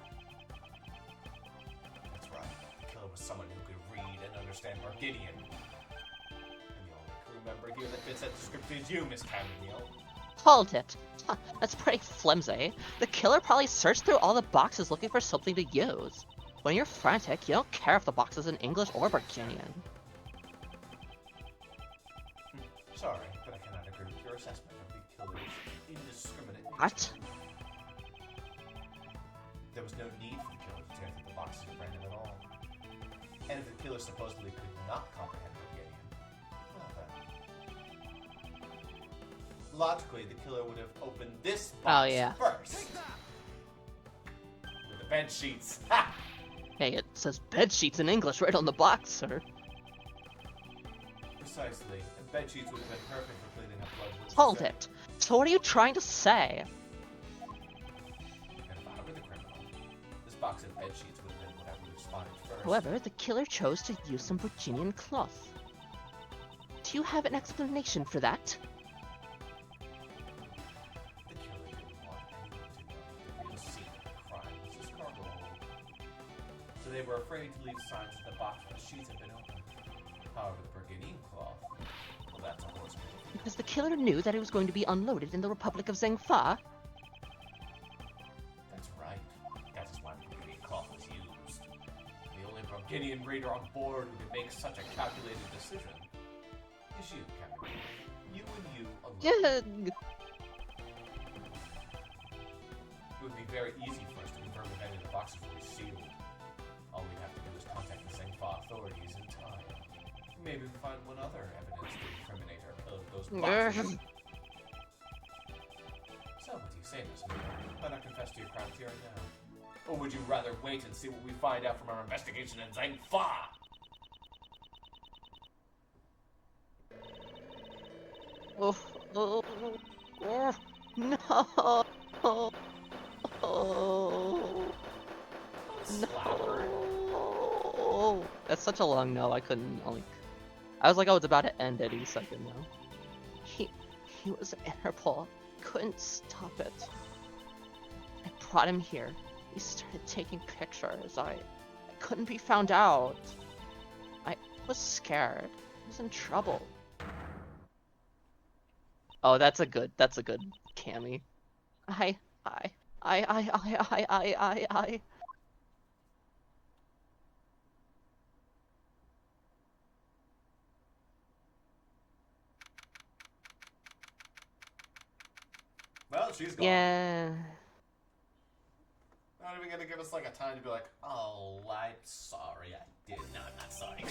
That's right. The killer was someone who could read and understand Burgundian. And the only crew member here that fits that description is you, Miss Camille. Hold it. Huh, that's pretty flimsy. The killer probably searched through all the boxes looking for something to use. When you're frantic, you don't care if the box is in English or Virginian. Sorry, but I cannot agree with your assessment of the killer's indiscriminate nature. What? There was no need for the killer to tear through the boxes at random at all. And if the killer supposedly could not comprehend Burgundian, well then... Logically, the killer would have opened this box first. With the bed sheets. Ha! Hey, it says bed sheets in English right on the box, sir. Precisely. And bed sheets would have been perfect for cleaning up blood. which is Hold said- it. So what are you trying to say? And if I were the criminal, this box of bed sheets would have been what I would have spotted first. However, the killer chose to use some Virginian cloth. Do you have an explanation for that? The killer didn't want anyone to know the real scene of the crime was this cargo hold. So they were afraid to leave signs that the box with the sheets had been opened. However, the Burgundian cloth, well, that's a horse meat. Because the killer knew that it was going to be unloaded in the Republic of Zangfa. That's right. That is why the Burgundian cloth was used. Guinean raider on board who can make such a calculated decision is you, Captain. You and you alone. Yeah. It would be very easy for us to confirm if any of the boxes were sealed. All we have to do is contact the Zengfa authorities in time. Maybe we find one other evidence to incriminate those boxes. So, what do you say, Miss Miller? Why not confess to your crimes here and now? Or would you rather wait and see what we find out from our investigation in Zengfa? Oh, oh, oh, no. Oh, no. That's such a long no. I couldn't, like... I was like, oh, it's about to end any second now. He was Interpol. Couldn't stop it. I brought him here. He started taking pictures. I couldn't be found out. I was scared. I was in trouble. Oh, that's a good Cammy. I. Well, she's gone. Yeah. Not even gonna give us like a time to be like, oh, I'm sorry, I did. No, I'm not sorry.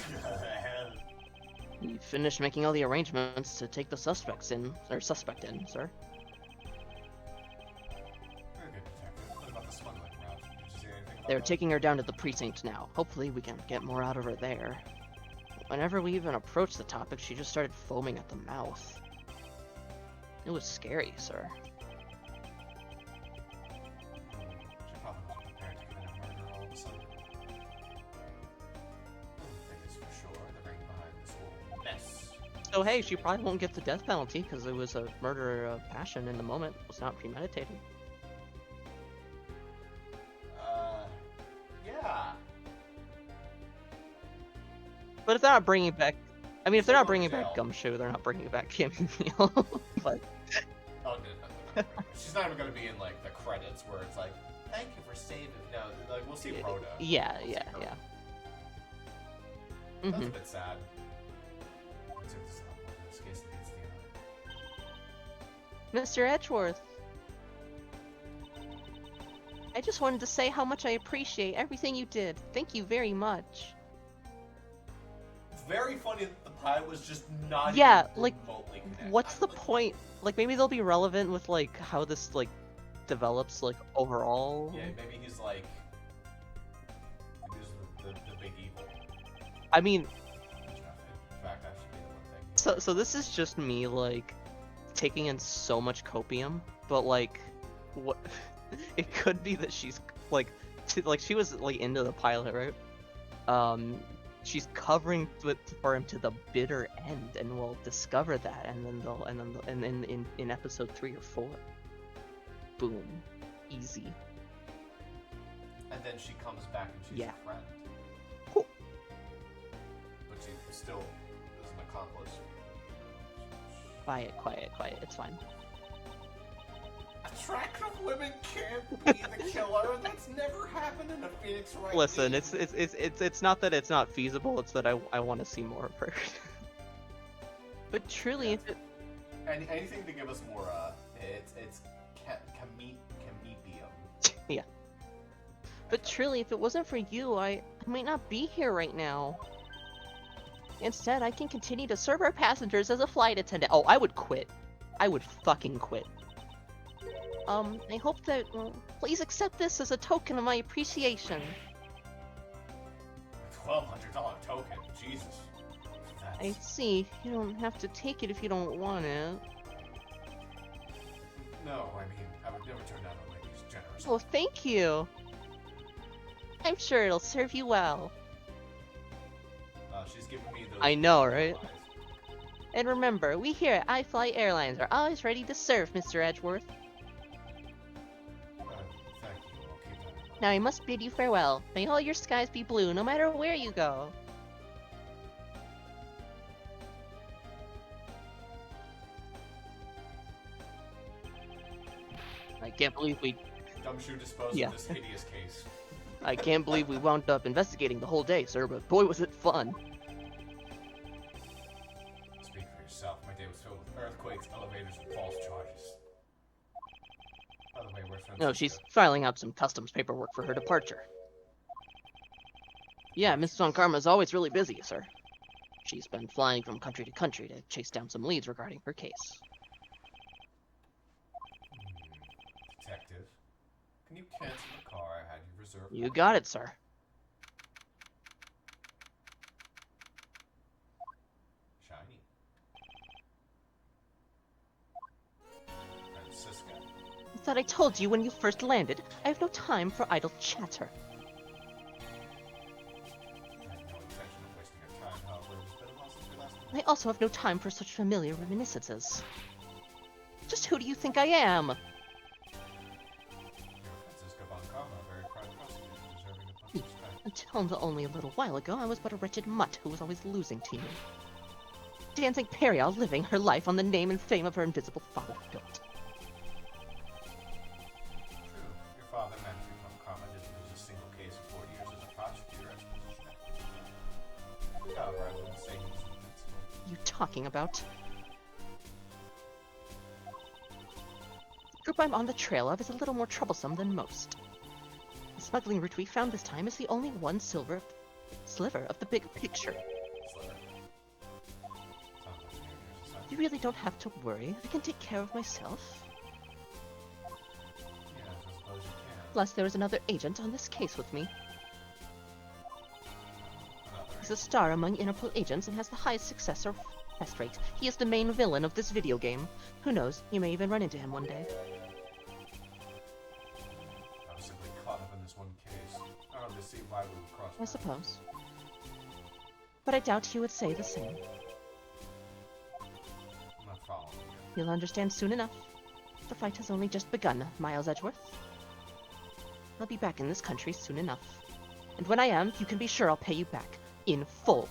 We finished making all the arrangements to take the suspect in, sir. Very good, Detective. What about the smuggling route? Did you see anything about They're that? taking her down to the precinct now. Hopefully we can get more out of her there. Whenever we even approached the topic, she just started foaming at the mouth. It was scary, sir. She probably wasn't prepared to commit a murder all of a sudden. One thing is for sure, the brain behind this whole mess. So hey, she probably won't get the death penalty because it was a murder of passion in the moment. It was not premeditated. Yeah. But if they're not bringing back... I mean, if they're She'll not go to bringing jail. back Gumshoe, they're not bringing back Cammy Neal. But... Oh, no. She's not even gonna be in like the credits where it's like, thank you for saving. No, like we'll see Rhoda. Yeah, We'll see yeah, Rhoda. yeah. That's a bit sad. Let's see if this is helpful in this case against the Mr. Edgeworth. I just wanted to say how much I appreciate everything you did. Thank you very much. It's very funny that the pie was just not Yeah, even like, remotely connected. what's the point? Like, maybe they'll be relevant with, like, how this, like, develops, like, overall. Yeah, maybe he's like, the big evil. I mean, In fact, that should be the one thing. so this is just me, like, taking in so much copium, but, like, what... It could be that she's, like, she was, like, into the pilot, right? She's covering for him to the bitter end, and we'll discover that, and then in episode 3 or 4, boom, easy. And then she comes back and she's Yeah. a friend. Cool. But she still is an accomplice. Quiet, it's fine. Attractive women can't be the killer. That's never happened in a Phoenix Wright. Listen, game. it's not that it's not feasible, it's that I want to see more of her. But truly, if it... anything to give us more, it's Camibium. Yeah. But truly, if it wasn't for you, I might not be here right now. Instead, I can continue to serve our passengers as a flight attendant. Oh, I would quit. I would fucking quit. I hope that, please accept this as a token of my appreciation. $1,200 token. Jesus. I see. You don't have to take it if you don't want it. No, I mean, I would never turn down a lady's generous. Oh, thank you. I'm sure it'll serve you well. She's giving me those. I know, right? eyes. And remember, we here at iFly Airlines are always ready to serve, Mr. Edgeworth. Thank you. I'll keep that in mind. Now I must bid you farewell. May all your skies be blue, no matter where you go. I can't believe we... Gumshoe disposed Yeah. of this hideous case. I can't believe we wound up investigating the whole day, sir, but boy was it fun. Speak for yourself. My day was filled with earthquakes, elevators, and false charges. By the way, where's Francisco? No, she's filing out some customs paperwork for her departure. Yeah, Mrs. Von Karma's always really busy, sir. She's been flying from country to country to chase down some leads regarding her case. Detective, can you cancel the car I had you reserved? You got it, sir. Shiny. Francisco. I thought I told you when you first landed. I have no time for idle chatter. I had no intention of wasting your time, however, it was been a while since we last met. I also have no time for such familiar reminiscences. Just who do you think I am? You're Francisco Von Karma, a very proud prosecutor, deserving of much respect. Until only a little while ago, I was but a wretched mutt who was always losing to you. Dancing pariah living her life on the name and fame of her invisible father built. True. Your father, Manfred Von Karma, didn't lose a single case in 4 years as a prosecutor exposition. However, I wouldn't say he was invincible. You talking about? The group I'm on the trail of is a little more troublesome than most. The smuggling route we found this time is the only one sliver of the big picture. Sliver. Sounds like an dangerous assignment. You really don't have to worry. I can take care of myself. Yes, I suppose you can. Plus, there is another agent on this case with me. He's a star among Interpol agents and has the highest success rate. He is the main villain of this video game. Who knows, you may even run into him one day. I was simply caught up in this one case. I don't see why we would cross I paths. suppose. But I doubt you would say the same. I'm not following you. You'll understand soon enough. The fight has only just begun, Miles Edgeworth. I'll be back in this country soon enough. And when I am, you can be sure I'll pay you back. In full.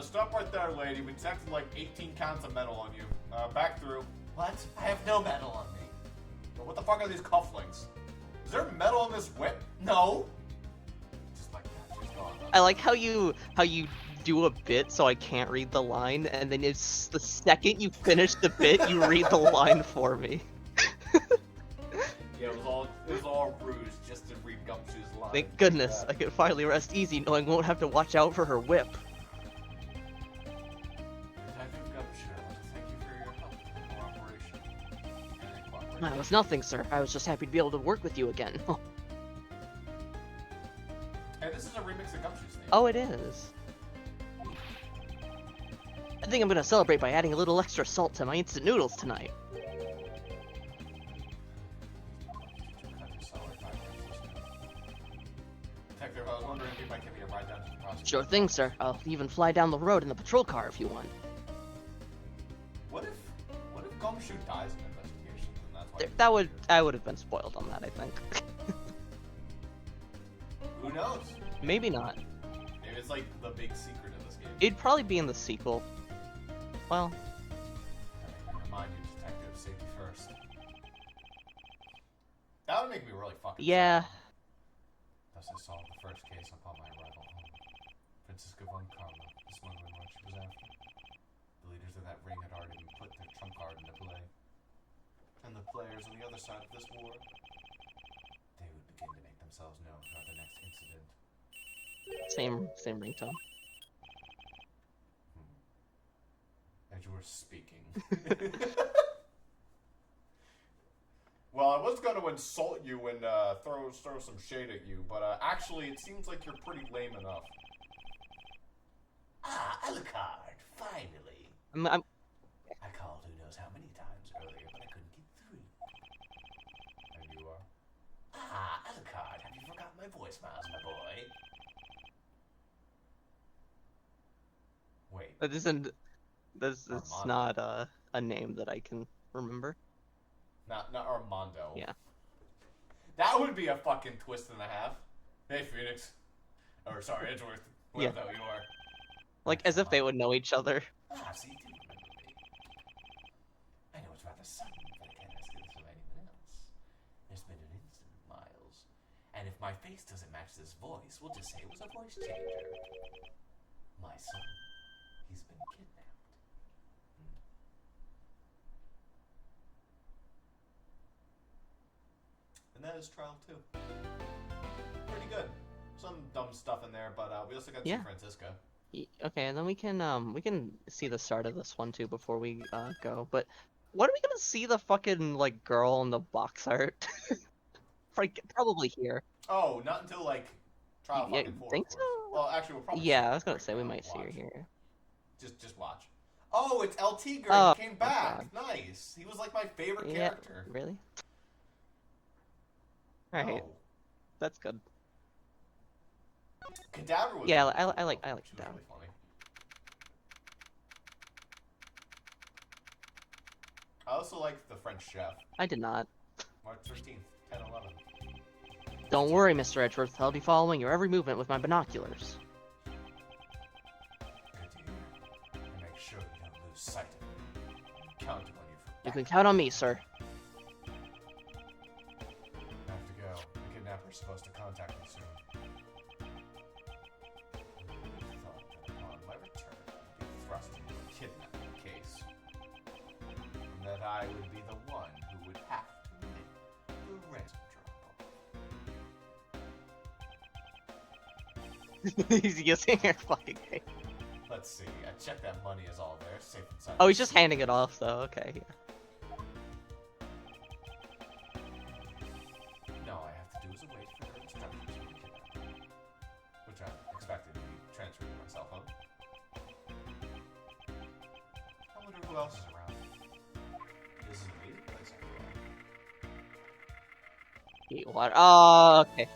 Stop right there, lady. We detected like 18 counts of metal on you. Back through. What? I have no metal on me. But what the fuck are these cufflinks? Is there metal on this whip? No. Just like that. She's gone. I like how you do a bit so I can't read the line, and then it's the second you finish the bit, you read the line for me. Yeah, it was all bruised just to read Gumshoe's line. Thank goodness, I can finally rest easy knowing I won't have to watch out for her whip. Detective Gumshoe, I want to thank you for your help and cooperation. And cooperation. That was nothing, sir. I was just happy to be able to work with you again. Hey, this is a remix of Gumshoe's theme. Oh, it is. I think I'm gonna celebrate by adding a little extra salt to my instant noodles tonight. Detective, I was wondering if you might give me a ride down to the prosecutor. Sure thing, sir. I'll even fly down the road in the patrol car if you want. What if Gumshoe dies in investigation, and that's why I would have been spoiled on that, I think. Who knows? Maybe not. Maybe it's like the big secret of this game. It'd probably be in the sequel. Well, Remind you, detective, safety first. That would make me really fucking yeah. sad. Thus I solved the first case upon my arrival home. Francisco Von Karma, the smuggling one she was after. The leaders of that ring had already put their trump card into play. And the players on the other side of this war, they would begin to make themselves known throughout the next incident. Same ringtone. Edgeworth speaking. Well, I was going to insult you and throw some shade at you, but actually, it seems like you're pretty lame enough. Ah, Alucard, finally. I'm I called who knows how many times earlier, but I couldn't get through. And you are? Ah, Alucard, have you forgotten my voicemails, my boy? Wait, That isn't. It's Armando. not a name that I can remember. not Armando. Yeah. That would be a fucking twist and a half. Hey, Phoenix. Or, sorry, Edgeworth. Whatever the hell you are. Like as if they would know each other. Ah, so you do remember me. I know it's rather sudden, but again, as my face doesn't match this voice, we'll just say it was a voice changer. My son, he's been kidnapped. And that is trial 2. Pretty good. Some dumb stuff in there, but we also got Yeah. San Francisco. Okay, and then we can see the start of this one too before we go. But when are we gonna see the fucking like girl in the box art? Probably here. Oh, not until like trial Yeah, fucking 4. think Of course. so? Well, actually, we'll probably. Yeah, see I her was gonna right say we now. might see her Watch. here. Just watch. Oh, it's LT Grid. Oh, He came my back. Nice. He was like my favorite Yeah, character. really? Alright, Oh. that's good. Cadaver was. Yeah, really I cool, like though. I like She was that. really funny. I also like the French Chef. I did not. March 13th, 10/11. Don't worry, Mr. Edgeworth. I'll be following your every movement with my binoculars. Good to hear. And make sure you don't lose sight of me. I'm counting on you for You that. can count on me, sir. I have to go. The kidnapper's supposed to contact me soon. I thought that upon my return, I would be thrust into a kidnapping case. And that I would be the one who would have to make the ransom drop. He's using her fucking face. Let's see. I checked that money is all there, safe inside. Oh, the he's just suit. handing it off, though. Okay. Yeah. No, I have to do is wait for her instructions from the kidnapper, which I'm expected to be transferred to my cell phone. I wonder who else is around. This is a meeting place after all. Gatewater. Oh, okay.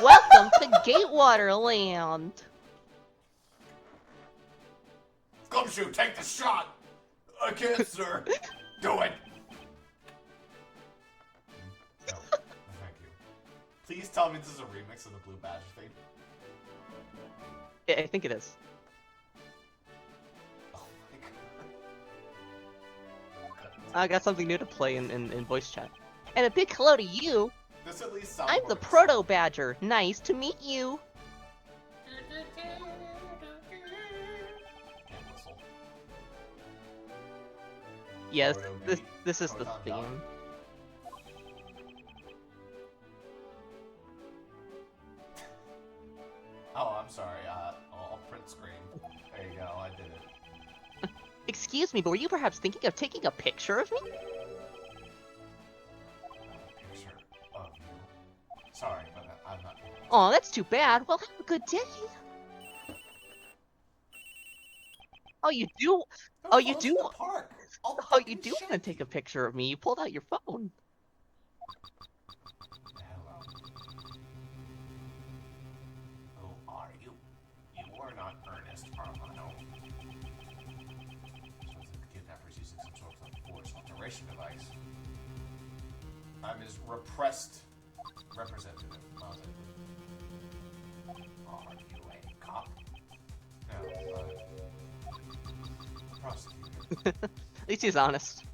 Welcome to Gatewater Land. Gumshoe, take the shot! I can't, sir. Do it! No, thank you. Please tell me this is a remix of the Blue Badger theme. I think it is. Oh my god. I got something new to play in voice chat. And a big hello to you. This at least sounds I'm more the exciting. Proto Badger. Nice to meet you. Can't whistle. Yes, Proto this beat, this is the Proton theme. Dot. Oh, I'm sorry. I'll print screen. There you go. I did it. Excuse me, but were you perhaps thinking of taking a picture of me? Picture of you. Sorry, but I'm not. Oh, that's too bad. Well, have a good day. Oh, you do? Go Oh, you close do? to the park. I'll Oh, you fucking do shake want to take a picture of me? You pulled out your phone. Hello. Who are you? You are not Ernest Armano. So the kidnapper's using some sort of forced alteration device. I'm his repressed representative. How's it? Are you a cop? No, prosecutor. At least he's honest.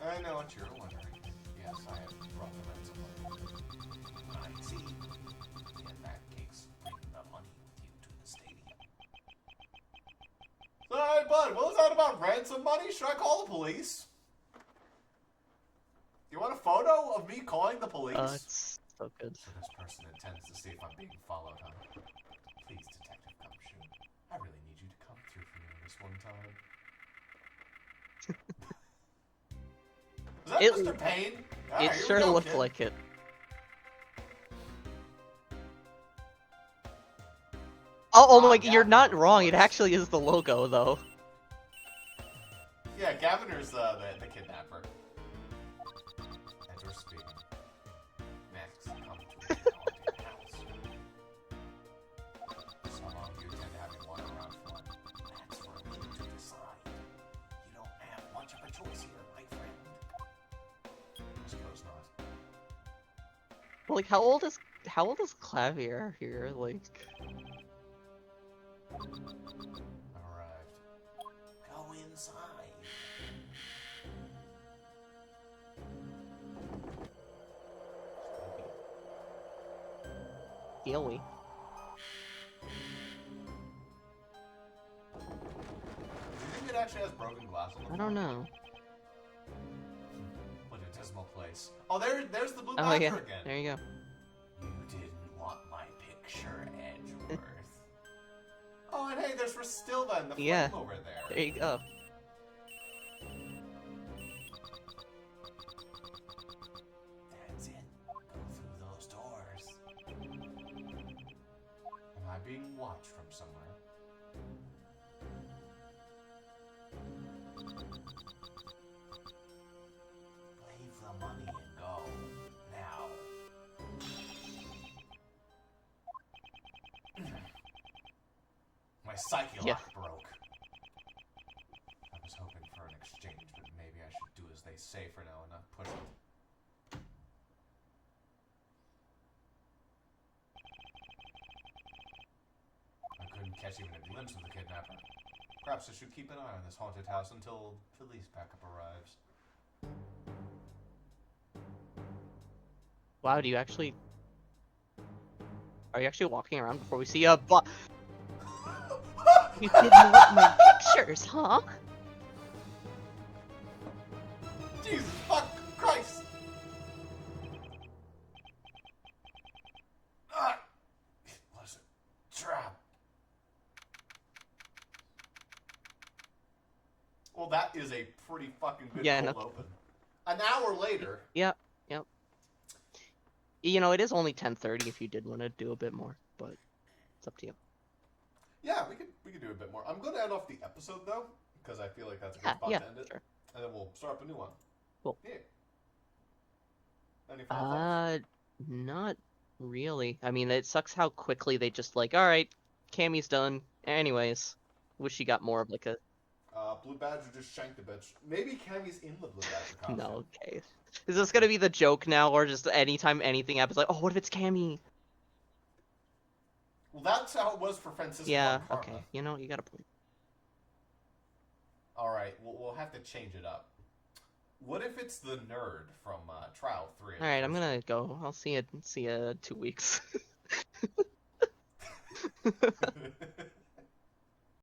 I know what you're wondering. Yes, I have brought the ransom money. I see. In that case, bring the money with you to the stadium. Hey, bud, what was that about ransom money? Should I call the police? You want a photo of me calling the police? It's so good. So this person intends to see if I'm being followed, huh? Please, Detective Gumshoe. I really need you to come through for me this one time. Was that It- Mr. Payne? It Alright, here we sure go, looked kid. like it. Oh my! yeah. You're not wrong. It actually is the logo, though. Yeah, Gaviner's the kidnapper. Edward speaking. Next, come to the haunted house. Some of you tend to have me wander around fun. That's for me to decide. You don't have much of a choice here, my friend. I suppose not. Well, like, how old is Clavier here? Like, Arrived. Go inside. Healy. Do you think it actually has broken glass on the I don't floor? know. What a dismal place. Oh, there's the blue Oh badger yeah, again. there you go. You didn't want my picture, Edgeworth. Oh, and hey, there's Restilda and the Yeah. flame over there. There you go. That's it. Go through those doors. Am I being watched from somewhere? Leave the money and go. Now. My psyche Yeah. lock broke. I was hoping for an exchange, but maybe I should do as they say for now and not push it. I couldn't catch even a glimpse of the kidnapper. Perhaps I should keep an eye on this haunted house until police backup arrives. Wow, do you actually... Are you actually walking around before we see a bu- You didn't want my pictures, huh? Jesus fuck Christ! Ah! It was a trap. Well, that is a pretty fucking good Yeah, cold no. open. An hour later. Yep, yep. You know, it is only 10:30 if you did want to do a bit more, but it's up to you. Yeah, we could do a bit more. I'm going to end off the episode though, because I feel like that's a good Yeah, spot yeah, to end it, sure. and then we'll start up a new one. Cool. Yeah. Any final thoughts? Not really. I mean, it sucks how quickly they just like, all right, Cammy's done. Anyways, wish she got more of like a Blue Badger just shanked the bitch. Maybe Cammy's in the Blue Badger costume. no. Okay, is this gonna be the joke now, or just anytime anything happens, like, oh, what if it's Cammy? Well, that's how it was for Francisco. Yeah. on Karma. Okay. You know, you got a point. All right, we'll have to change it up. What if it's the nerd from Trial 3? All right, I'm gonna go. I'll see you. See you 2 weeks.